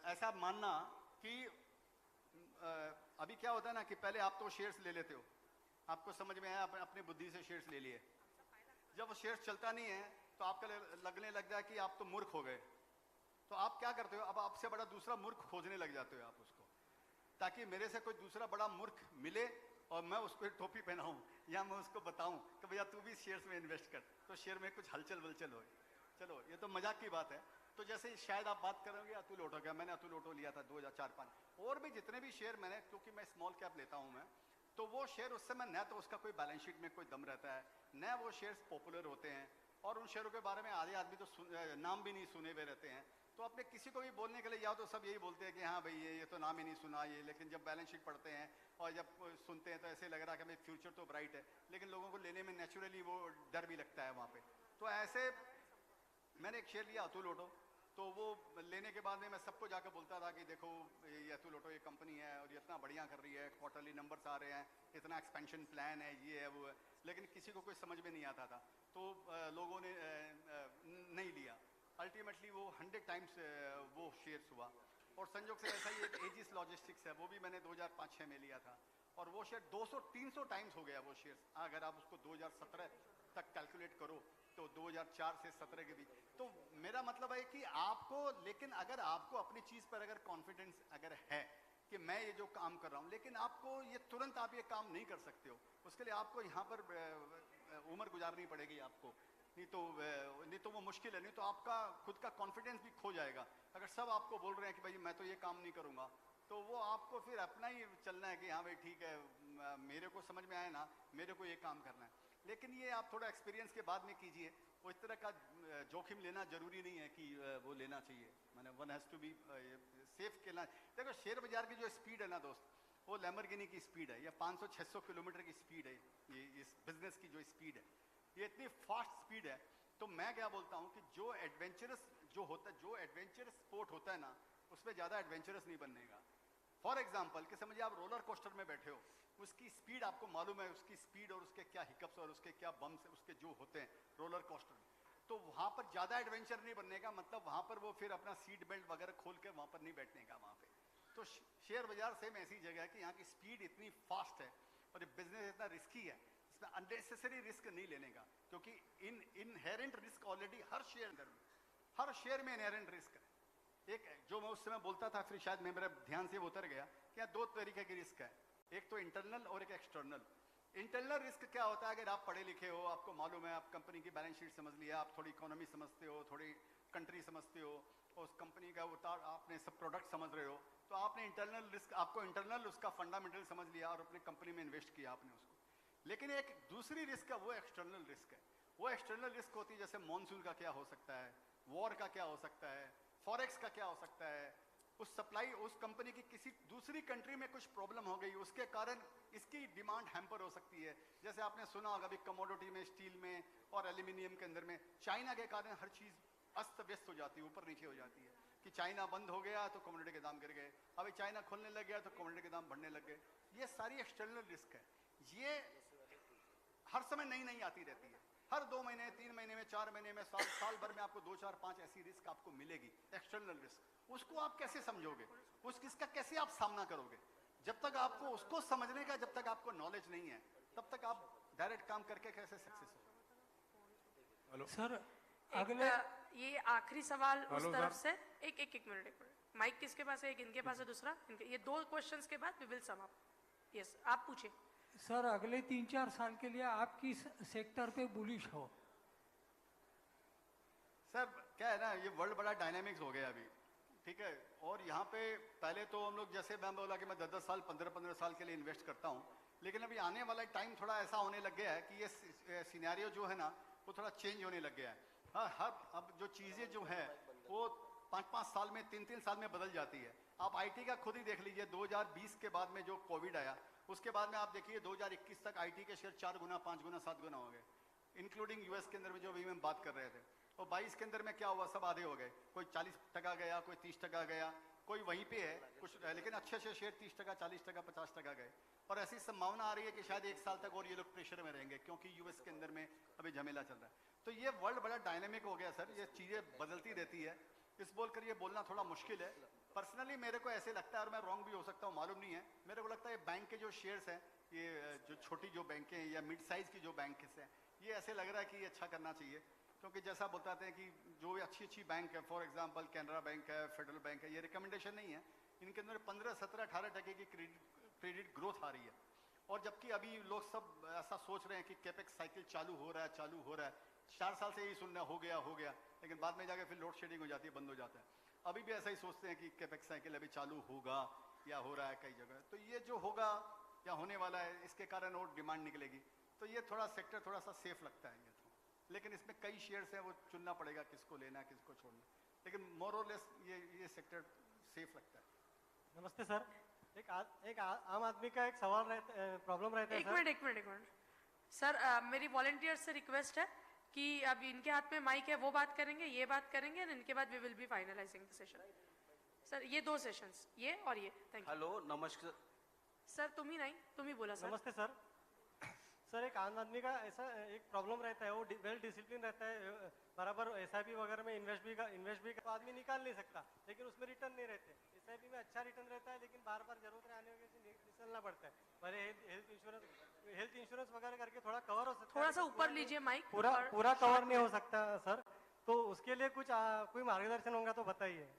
ऐसा मानना कि अभी क्या होता है ना कि पहले आप तो शेयर्स ले लेते हो, आपको समझ में आया, अपनी बुद्धि से शेयर्स ले लिए। जब वो शेयर्स चलता नहीं है तो आपका लगने लग जाए कि आप तो मूर्ख हो गए, तो आप क्या करते हो, अब आपसे बड़ा दूसरा मूर्ख खोजने लग जाते हो आप उसको, ताकि मेरे से कोई दूसरा बड़ा मूर्ख मिले और मैं उसको एक टोपी पहनाऊं या मैं उसको बताऊं कि भैया तू भी शेयर्स में इन्वेस्ट कर, तो शेयर में कुछ हलचल वलचल हो। चलो ये तो मजाक की बात है। तो जैसे शायद आप बात करोगे अतुल ऑटो का, मैंने अतुल ऑटो लिया था 2004-05, और भी जितने भी शेयर मैंने, क्योंकि मैं स्मॉल कैप लेता हूँ मैं, तो वो शेयर उस समय न तो उसका कोई बैलेंस शीट में कोई दम रहता है, न वो शेयर्स पॉपुलर होते हैं, और उन शेयरों के बारे में आधे आदमी तो नाम भी नहीं सुने हुए रहते हैं। तो अपने किसी को भी बोलने के लिए जाओ तो सब यही बोलते हैं कि हाँ भाई ये तो नाम ही नहीं सुना ये, लेकिन जब बैलेंस शीट पढ़ते हैं और जब सुनते हैं तो ऐसे लग रहा है कि भाई फ्यूचर तो ब्राइट है, लेकिन लोगों को लेने में नेचुरली वो डर भी लगता है वहाँ पे। तो ऐसे मैंने एक शेयर लिया अतुल ऑटो, तो वो लेने के बाद में मैं सबको जाकर बोलता था कि देखो ये अतुल ऑटो ये कंपनी है और ये इतना बढ़िया कर रही है, क्वार्टरली नंबर्स आ रहे हैं, इतना एक्सपेंशन प्लान है, ये है वो है, लेकिन किसी को कोई समझ में नहीं आता था, तो लोगों ने नहीं लिया। अल्टीमेटली वो 100 टाइम्स वो शेयर्स हुआ। और संयोग से ऐसा ही एक एजिस लॉजिस्टिक्स है, वो भी मैंने 2005-06 में लिया था, और वो शेयर 200-300 टाइम्स हो गया वो शेयर्स। अगर आप उसको 2017 तक कैलकुलेट करो तो 2004 से 17 के बीच। तो मेरा मतलब है कि आपको, लेकिन अगर आपको अपनी चीज़ पर अगर कॉन्फिडेंस अगर है कि मैं ये जो काम कर रहा हूँ, लेकिन आपको ये तुरंत आप ये काम नहीं कर सकते हो, उसके लिए आपको यहाँ पर उम्र गुजारनी पड़ेगी आपको, नहीं तो वो मुश्किल है, नहीं तो आपका खुद का कॉन्फिडेंस भी खो जाएगा। अगर सब आपको बोल रहे हैं कि भाई मैं तो ये काम नहीं करूँगा, तो वो आपको फिर अपना ही चलना है कि हाँ भाई ठीक है, मेरे को समझ में आए ना, मेरे को ये काम करना है। लेकिन ये आप थोड़ा एक्सपीरियंस के बाद में कीजिए, वो इस तरह का जोखिम लेना जरूरी नहीं है कि वो लेना चाहिए, मैंने one has to be safe खेलना। देखो शेयर बाजार की जो स्पीड है ना दोस्त, वो लैम्बोर्गिनी की स्पीड है, या 500-600 किलोमीटर की स्पीड है, ये इस बिजनेस की जो स्पीड है, ये इतनी फास्ट स्पीड है। तो मैं क्या बोलता हूँ कि जो एडवेंचरस जो होता है, जो एडवेंचरस स्पोर्ट होता है ना, उसमें ज़्यादा एडवेंचरस नहीं बनने का। फॉर एग्जाम्पल कि समझिए आप रोलर कोस्टर में बैठे हो, उसकी स्पीड आपको मालूम है, उसकी स्पीड और उसके क्या हिकअप्स और उसके क्या बम्स उसके जो होते हैं रोलर कोस्टर, तो वहाँ पर ज़्यादा एडवेंचर नहीं बनने का, मतलब वहाँ पर वो फिर अपना सीट बेल्ट वगैरह खोल के वहाँ पर नहीं बैठने का वहाँ पे। तो शेयर बाजार सेम ऐसी जगह है कि यहाँ की स्पीड इतनी फास्ट है और ये बिजनेस इतना रिस्की है, इसमें अननेसेसरी रिस्क नहीं लेने का, क्योंकि इनहेरेंट रिस्क ऑलरेडी हर शेयर में इनहेरेंट रिस्क है। एक जो मैं उस समय बोलता था, फिर शायद मेरे ध्यान से वो उतर गया कि यहाँ दो तरीके की रिस्क है, एक तो इंटरनल और एक एक्सटर्नल। इंटरनल रिस्क क्या होता है, अगर आप पढ़े लिखे हो, आपको मालूम है, आप कंपनी की बैलेंस शीट समझ लिया, आप थोड़ी इकोनॉमी समझते हो, थोड़ी कंट्री समझते हो, उस कंपनी का उतार आपने सब प्रोडक्ट समझ रहे हो, तो आपने इंटरनल रिस्क, आपको इंटरनल उसका फंडामेंटल समझ लिया और अपनी कंपनी में इन्वेस्ट किया आपने उसको। लेकिन एक दूसरी रिस्क है, वो एक्सटर्नल रिस्क है। वो एक्सटर्नल रिस्क होती है जैसे मॉनसून का क्या हो सकता है, वॉर का क्या हो सकता है, फॉरेक्स का क्या हो सकता है, उस सप्लाई, उस कंपनी की किसी दूसरी कंट्री में कुछ प्रॉब्लम हो गई, उसके कारण इसकी डिमांड हैम्पर हो सकती है। जैसे आपने सुना होगा अभी कमोडिटी में, स्टील में और एल्यूमिनियम के अंदर में चाइना के कारण हर चीज अस्त व्यस्त हो जाती है, ऊपर नीचे हो जाती है कि चाइना बंद हो गया तो कमोडिटी के दाम गिर गए, अभी चाइना खोलने लग गया तो कमोडिटी के दाम बढ़ने लग गए। ये सारी एक्सटर्नल रिस्क है, ये हर समय नई नई आती रहती है, हर 2 महीने 3 महीने में 4 महीने में साल भर में आपको 2 4 5 ऐसी रिस्क आपको मिलेगी, एक्सटर्नल रिस्क। उसको आप कैसे समझोगे, इसका कैसे आप सामना करोगे? जब तक आपको उसको समझने का, जब तक आपको नॉलेज नहीं है, तब तक आप डायरेक्ट काम करके कैसे सक्सेस हो? हेलो सर, अगले ये आखिरी सवाल उस तरफ से, एक मिनट, माइक किसके पास है? एक इनके पास है, दूसरा इनके। ये 2 क्वेश्चंस के बाद we will sum up. Yes, आप पूछिए। सर, अगले 3-4 साल के लिए आप किस सेक्टर पे बुलिश हो? सर क्या है ना, ये वर्ल्ड बड़ा डायनामिक्स हो गया अभी, ठीक है। और यहाँ पे पहले तो हम लोग, जैसे मैं बोला कि मैं 10-10 साल 15-15 साल के लिए इन्वेस्ट करता हूँ, लेकिन अभी आने वाला टाइम थोड़ा ऐसा होने लग गया है कि ये सिनेरियो जो है ना वो थोड़ा चेंज होने लग गया है। हाँ, अब जो चीज़ें जो है वो 5-5 साल में, 3-3 साल में बदल जाती है। आप आईटी का खुद ही देख लीजिए, 2020 के बाद में जो कोविड आया, उसके बाद में आप देखिए 2021 तक आईटी के शेयर 4 गुना 5 गुना 7 गुना हो गए, इंक्लूडिंग यूएस के अंदर में जो अभी हम बात कर रहे थे। और 22 के अंदर में क्या हुआ, सब आधे हो गए, कोई 40% गया, कोई 30% गया, कोई वहीं पे है कुछ, लेकिन अच्छे अच्छे शेयर 30%, 40%, 50% गए। और ऐसी संभावना आ रही है कि शायद 1 साल तक और ये लोग प्रेशर में रहेंगे, क्योंकि यूएस के अंदर में अभी झमेला चल रहा है। तो ये वर्ल्ड बड़ा डायनेमिक हो गया सर, ये चीज़ें बदलती रहती है, इस बोलकर ये बोलना थोड़ा मुश्किल है। पर्सनली मेरे को ऐसे लगता है, और मैं रॉन्ग भी हो सकता हूँ, मालूम नहीं है, मेरे को लगता है बैंक के जो शेयर्स हैं, ये जो छोटी जो बैंकें हैं या मिड साइज की जो बैंक हैं, ये ऐसे लग रहा है कि ये अच्छा करना चाहिए। क्योंकि जैसा बताते हैं कि जो भी अच्छी अच्छी बैंक है, फॉर एग्जांपल कैनरा बैंक है, फेडरल बैंक है, ये रिकमेंडेशन नहीं है, इनके अंदर 15, 17, 18% की क्रेडिट ग्रोथ आ रही है। और जबकि अभी लोग सब ऐसा सोच रहे हैं कि कैपेक्स साइकिल चालू हो रहा है, 4 साल से यही सुनना हो गया, लेकिन बाद में जाके फिर लोड शेडिंग हो जाती है, बंद हो जाता है। अभी भी ऐसा ही सोचते हैं कि कैपेक्स साइकिल अभी चालू होगा या हो रहा है कई जगह। तो ये जो होगा या होने वाला है, इसके कारण और डिमांड निकलेगी, तो ये थोड़ा सेक्टर थोड़ा सा सेफ लगता है ये तो। लेकिन इसमें कई शेयर्स हैं, वो चुनना पड़ेगा किसको लेना है किसको छोड़ना, लेकिन मोर और लेस ये सेक्टर सेफ लगता है। नमस्ते सर, एक आम आदमी का एक सवाल प्रॉब्लम रहता है। एक मिनट सर, मेरी वॉलंटियर से रिक्वेस्ट है कि अब इनके हाथ में माइक है, वो बात करेंगे, ये बात करेंगे, और इनके बाद we will be finalising the session. Sir, ये 2 सेशंस, ये और ये। Thank you. हेलो, नमस्कार सर, तुम ही बोला सर। नमस्ते सर। सर, एक आम आदमी का ऐसा एक प्रॉब्लम रहता है, वो वेल डिसिप्लिन रहता है, बराबर एसआईपी वगैरह में इन्वेस्ट भी तो आदमी निकाल नहीं सकता, लेकिन उसमें रिटर्न नहीं रहते। एसआईपी में अच्छा रिटर्न रहता है, लेकिन बार बार जरूरत आने वजह से निकलना पड़ता है। पहले हेल्थ इंश्योरेंस वगैरह करके थोड़ा कवर हो सकता है। थोड़ा सा ऊपर लीजिए माइक। पूरा कवर नहीं हो सकता सर, तो उसके लिए कुछ कोई मार्गदर्शन होगा तो बताइए।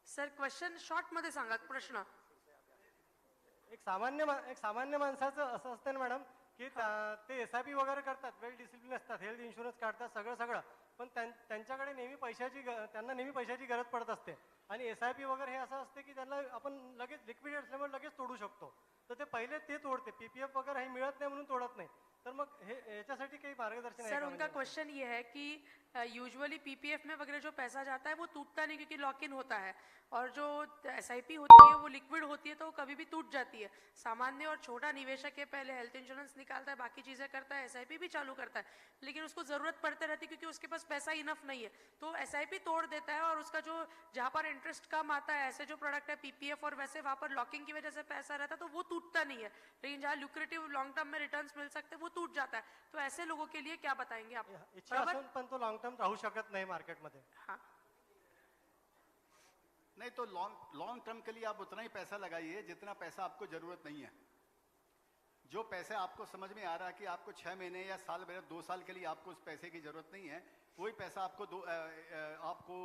सर, क्वेश्चन शॉर्ट मध्ये सांगा प्रश्न। एक सामान्य माणसाचं असं असतं ना मॅडम, की ते एसआयपी वगैरे करतात, वेल डिसिप्लिन असतात, हेल्थ इन्शुरन्स काढतात, सगळं, पण त्यांच्याकडे त्यांना नेहमी पैशाची गरज पडत असते, आणि एसआयपी वगैरे हे असं असते की त्यांना आपण लगेच लिक्विड असल्यामुळे लगेच तोडू शकतो, तर ते पहिले ते तोडते, पीपीएफ वगैरे हे मिळत नाही म्हणून तोडत नाही, तर मग हे याच्यासाठी काही मार्गदर्शन आहे? सर, उनका क्वेश्चन ये है कि यूजुअली पीपीएफ में वगैरह जो पैसा जाता है वो टूटता नहीं, क्योंकि लॉक इन होता है, और जो एसआईपी होती है वो लिक्विड होती है, तो वो कभी भी टूट जाती है। सामान्य और छोटा निवेशक है, पहले हेल्थ इंश्योरेंस निकालता है, बाकी चीजें करता है, एसआईपी भी चालू करता है, लेकिन उसको जरूरत पड़ते रहती है क्योंकि उसके पास पैसा इनफ नहीं है, तो एसआईपी तोड़ देता है, और उसका जो जहाँ पर इंटरेस्ट कम आता है, ऐसे जो प्रोडक्ट है पीपीएफ और वैसे वहां पर लॉकिंग की वजह से पैसा रहता है, तो वो टूटता नहीं है, लेकिन जहाँ ल्यूक्रेटिव लॉन्ग टर्म में रिटर्न मिल सकते हैं वो टूट जाता है। तो ऐसे लोगों के लिए क्या बताएंगे आप? इच्छा असून पण तो लॉन्ग टर्म राहू शकत नाही मार्केटमध्ये। हाँ, नहीं तो लॉन्ग टर्म के लिए आप उतना ही पैसा लगाइए जितना पैसा आपको जरूरत नहीं है। जो पैसा आपको समझ में आ रहा है कि आपको 6 महीने या साल भर 2 साल के लिए आपको उस पैसे की जरूरत नहीं है, वही पैसा आपको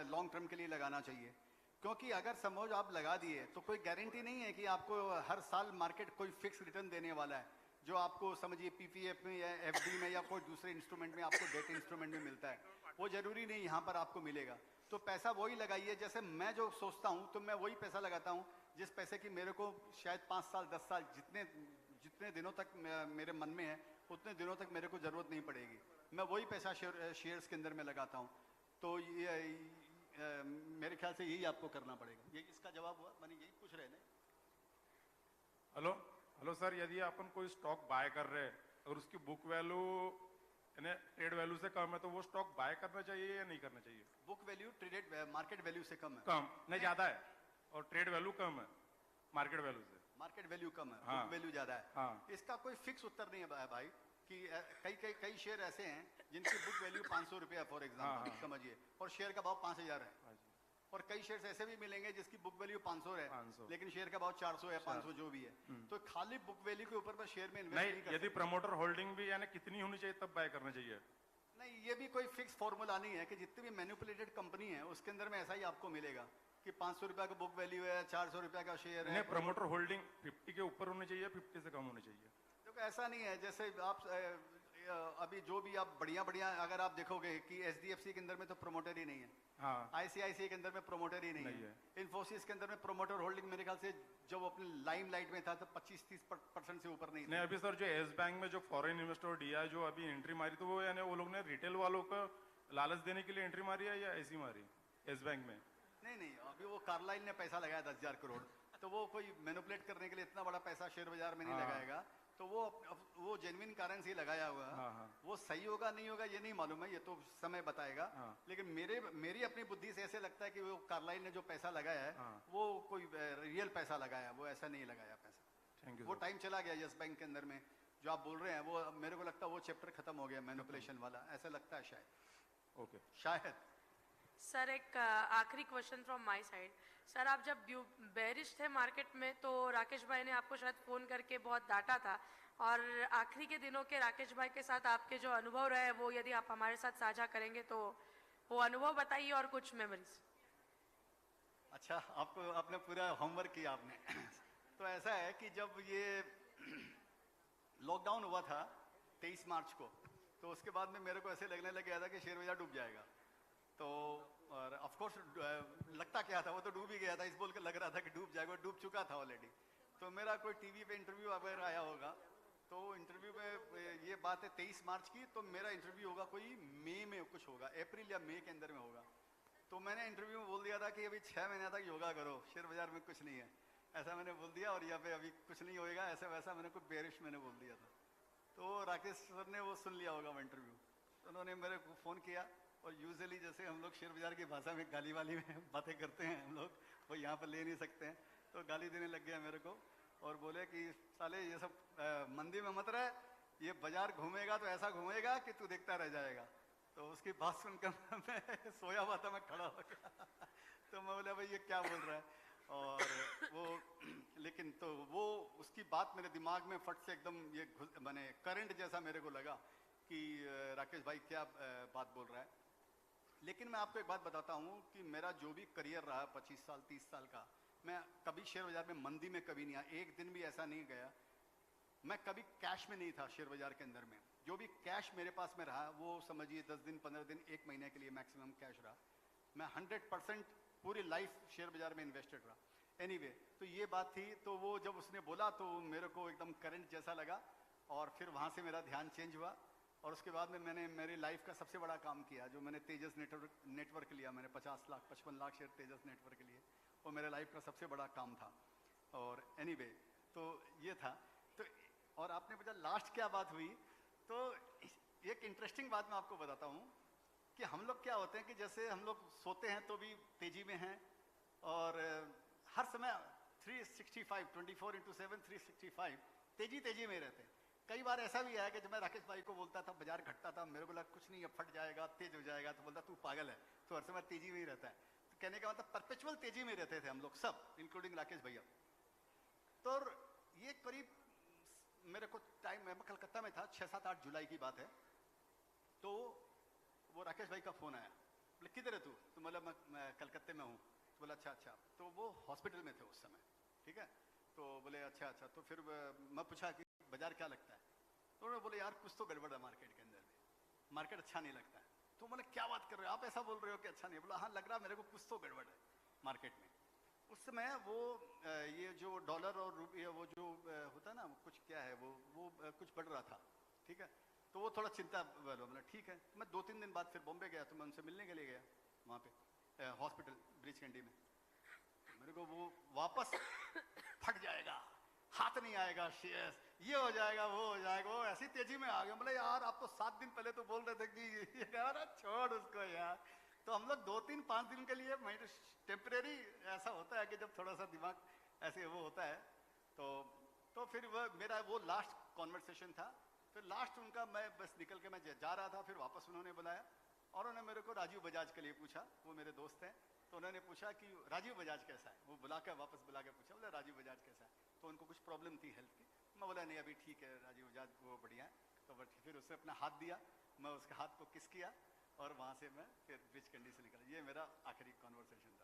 लॉन्ग टर्म के लिए लगाना चाहिए। क्योंकि अगर समझो आप लगा दिए तो कोई गारंटी नहीं है कि आपको हर साल मार्केट कोई फिक्स रिटर्न देने वाला है, जो आपको समझिए पीपीएफ में या एफडी में या कोई दूसरे इंस्ट्रूमेंट में आपको डेट इंस्ट्रूमेंट में मिलता है, वो जरूरी नहीं यहाँ पर आपको मिलेगा। तो पैसा वही लगाइए, जैसे मैं जो सोचता हूँ तो मैं वही पैसा लगाता हूँ जिस पैसे की मेरे को शायद 5 साल 10 साल जितने दिनों तक मेरे मन में है उतने दिनों तक मेरे को जरूरत नहीं पड़ेगी, मैं वही पैसा शेयर्स के अंदर में लगाता हूँ। तो ये मेरे ख्याल से यही आपको करना पड़ेगा। ये इसका जवाब हुआ, मैंने यही पूछ रहे हैं। हेलो सर, यदि अपन कोई स्टॉक बाय कर रहे हैं और उसकी बुक वैल्यू यानी ट्रेड वैल्यू से कम है तो वो स्टॉक बाय करना चाहिए या नहीं करना चाहिए? Book value traded market value से कम है? कम नहीं, ज्यादा है, और ट्रेड वैल्यू कम है मार्केट वैल्यू से। मार्केट वैल्यू कम है, हाँ, बुक वैल्यू ज्यादा है। हाँ। इसका कोई फिक्स उत्तर नहीं है भाई कि कई शेयर ऐसे हैं जिनकी बुक वैल्यू 500 रुपया फॉर एग्जाम्पल समझिए, और शेयर का भाव 5000 है। और कई शेयर्स ऐसे भी मिलेंगे जिसकी बुक वैल्यू 500 है, 500। लेकिन शेयर का भाव 400 या 500 जो भी है। तो खाली बुक वैल्यू के ऊपर शेयर में इन्वेस्ट नहीं कर यदि प्रमोटर होल्डिंग भी यानी कितनी होनी चाहिए तब बाय करना चाहिए? नहीं, ये भी कोई फिक्स फॉर्मूला नहीं है कि जितनी भी मैनिपुलेटेड कंपनी है उसके अंदर में ऐसा ही आपको मिलेगा कि 500 रुपया का बुक वैल्यू है, 400 रुपया का शेयर है। प्रमोटर होल्डिंग 50 के ऊपर होनी चाहिए, 50 से कम होनी चाहिए? देखो ऐसा नहीं है, जैसे आप अभी जो भी आप बढ़िया अगर आप देखोगे कि एचडीएफसी के अंदर में तो प्रमोटर ही नहीं है, हाँ। आईसीआईसीआई के अंदर में प्रमोटर ही नहीं है। इन्फोसिस के अंदर में प्रमोटर होल्डिंग मेरे ख्याल से जब अपने लाइमलाइट में था तो 25-30% से ऊपर नहीं नहीं, अभी सर जो एस बैंक में जो फॉरेन इन्वेस्टर दिया जो अभी एंट्री मारी तो वो यानी वो लोग ने रिटेल वालों को लालच देने के लिए एंट्री मारी है या ऐसी मारी एस बैंक में? नहीं, अभी वो कार्लाइल ने पैसा लगाया 10,000 करोड़, तो वो कोई मैनिपुलेट करने के लिए इतना बड़ा पैसा शेयर बाजार में नहीं लगाएगा, तो वो जेन्युइन कारण से ही लगाया हुआ है। वो सही होगा नहीं होगा ये नहीं मालूम है, ये तो समय बताएगा। लेकिन मेरी अपनी बुद्धि से ऐसे लगता है कि वो कार्लाइल ने जो पैसा लगाया है वो कोई रियल पैसा लगाया, वो ऐसा नहीं लगाया पैसा। वो टाइम चला गया यस बैंक के अंदर में जो आप बोल रहे हैं, वो मेरे को लगता है वो चैप्टर खत्म हो गया मैनिपुलेशन वाला, ऐसा लगता है शायद। ओके, शायद। सर एक आखिरी question from my side. Sir आप जब बेरिश थे मार्केट में तो राकेश भाई ने आपको शायद फ़ोन करके बहुत डांटा था, और आखिरी के दिनों के राकेश भाई के साथ आपके जो अनुभव रहे वो यदि आप हमारे साथ साझा करेंगे तो वो अनुभव बताइए और कुछ मेमोरीज। अच्छा, आपने पूरा होमवर्क किया आपने। तो ऐसा है कि जब ये लॉकडाउन हुआ था 23 मार्च को, तो उसके बाद में मेरे को ऐसे लगने लग गया था कि शेयर बाजार डूब जाएगा। तो और ऑफ कोर्स लगता क्या था, वो तो डूब ही गया था, इस बोल के लग रहा था कि डूब जाएगा, डूब चुका था ऑलरेडी। तो मेरा कोई टीवी पे इंटरव्यू वगैरह आया होगा, तो इंटरव्यू में ये बात है 23 मार्च की, तो मेरा इंटरव्यू होगा कोई मई में कुछ होगा, अप्रैल या मई के अंदर में होगा। तो मैंने इंटरव्यू में बोल दिया था कि अभी 6 महीने तक योगा करो, शेयर बाजार में कुछ नहीं है, ऐसा मैंने बोल दिया, और यहाँ पे अभी कुछ नहीं होएगा, ऐसा वैसा मैंने कुछ बेरिश मैंने बोल दिया था। तो राकेश सर ने वो सुन लिया होगा वो इंटरव्यू, तो उन्होंने मेरे को फ़ोन किया, और यूजुअली जैसे हम लोग शेयर बाजार की भाषा में गाली वाली में बातें करते हैं हम लोग, वो यहाँ पर ले नहीं सकते हैं, तो गाली देने लग गया मेरे को, और बोले कि साले ये सब मंदी में मत रहे, ये बाजार घूमेगा तो ऐसा घूमेगा कि तू देखता रह जाएगा। तो उसकी बात सुनकर मैं सोया हुआ था, मैं खड़ा हो गया। तो मैं बोला भाई ये क्या बोल रहा है, और वो लेकिन तो वो उसकी बात मेरे दिमाग में फट से एकदम ये मैंने करंट जैसा मेरे को लगा कि राकेश भाई क्या बात बोल रहा है। लेकिन मैं आपको एक बात बताता हूँ कि मेरा जो भी करियर रहा 25 साल 30 साल का, मैं कभी शेयर बाजार में मंदी में कभी नहीं आया, एक दिन भी ऐसा नहीं गया। मैं कभी कैश में नहीं था शेयर बाजार के अंदर में, जो भी कैश मेरे पास में रहा वो समझिए 10 दिन 15 दिन 1 महीने के लिए मैक्सिमम कैश रहा। मैं 100% पूरी लाइफ शेयर बाजार में इन्वेस्टेड रहा। एनीवे, तो ये बात थी। तो वो जब उसने बोला तो मेरे को एकदम करंट जैसा लगा, और फिर वहाँ से मेरा ध्यान चेंज हुआ, और उसके बाद में मैंने मेरी लाइफ का सबसे बड़ा काम किया, जो मैंने तेजस नेटवर्क लिया, मैंने 55 लाख शेयर तेजस नेटवर्क के लिए, वो मेरे लाइफ का सबसे बड़ा काम था। और एनीवे, तो ये था। तो और आपने पूछा लास्ट क्या बात हुई, तो एक इंटरेस्टिंग बात मैं आपको बताता हूँ कि हम लोग क्या होते हैं कि जैसे हम लोग सोते हैं तो भी तेजी में हैं, और हर समय 365 24/7 365 तेजी में रहते हैं। कई बार ऐसा भी है कि जब मैं राकेश भाई को बोलता था बाजार घटता था, मेरे को लगा कुछ नहीं, अब फट जाएगा, तेज हो जाएगा, तो बोलता तू पागल है, तो हर समय तेजी में ही रहता है। तो कहने का मतलब परपेचुअल तेजी में रहते थे हम लोग सब, इंक्लूडिंग राकेश भैया। तो ये करीब मेरे को टाइम, मैं कलकत्ता में था, 6-7-8 जुलाई की बात है। तो वो राकेश भाई का फोन आया, बोले किधर है तू? तो मतलब मैं कलकत्ते में हूँ। तो बोला अच्छा अच्छा, तो वो हॉस्पिटल में थे उस समय, ठीक है। तो बोले अच्छा अच्छा, तो फिर मैं पूछा कि बाजार क्या लगता है, तो उन्होंने बोले यार कुछ तो गड़बड़ है मार्केट के अंदर में, मार्केट अच्छा नहीं लगता है। तो मैंने क्या बात कर रहे हो आप, ऐसा बोल रहे हो कि अच्छा नहीं? बोला हाँ लग रहा मेरे को कुछ तो गड़बड़ है मार्केट में। उस समय वो ये जो डॉलर और रुपये वो जो होता है ना, कुछ क्या है वो कुछ बढ़ रहा था, ठीक है। तो वो थोड़ा चिंता वाला, बोला ठीक है। मैं 2-3 दिन बाद फिर बॉम्बे गया, तो मैं उनसे मिलने के लिए गया वहाँ पे हॉस्पिटल ब्रिज कैंडी में। मेरे को वो वापस फट जाएगा, हाथ नहीं आएगा, शेयर्स ये हो जाएगा वो हो जाएगा, वो ऐसी तेजी में आ गया। बोले यार आप तो 7 दिन पहले तो बोल रहे थे कि यार छोड़ उसको यार। तो हम लोग 2-3-5 दिन के लिए टेम्परेरी ऐसा होता है कि जब थोड़ा सा दिमाग ऐसे वो होता है, तो फिर वह मेरा वो लास्ट कॉन्वर्सेशन था। फिर लास्ट उनका मैं बस निकल के मैं जा रहा था, फिर वापस उन्होंने बुलाया और उन्होंने मेरे को राजीव बजाज के लिए पूछा, वो मेरे दोस्त हैं। तो उन्होंने पूछा कि राजीव बजाज कैसा है, वो वापस बुला के पूछा, बोला राजीव बजाज कैसा है। तो उनको कुछ प्रॉब्लम थी हेल्थ की। मैं बोला नहीं अभी ठीक है राजीव बजाज, वो बढ़िया है। तो फिर उसने अपना हाथ दिया, मैं उसके हाथ को किस किया और वहाँ से मैं फिर ब्रिज कैंडी से निकला। ये मेरा आखिरी कॉन्वर्सेशन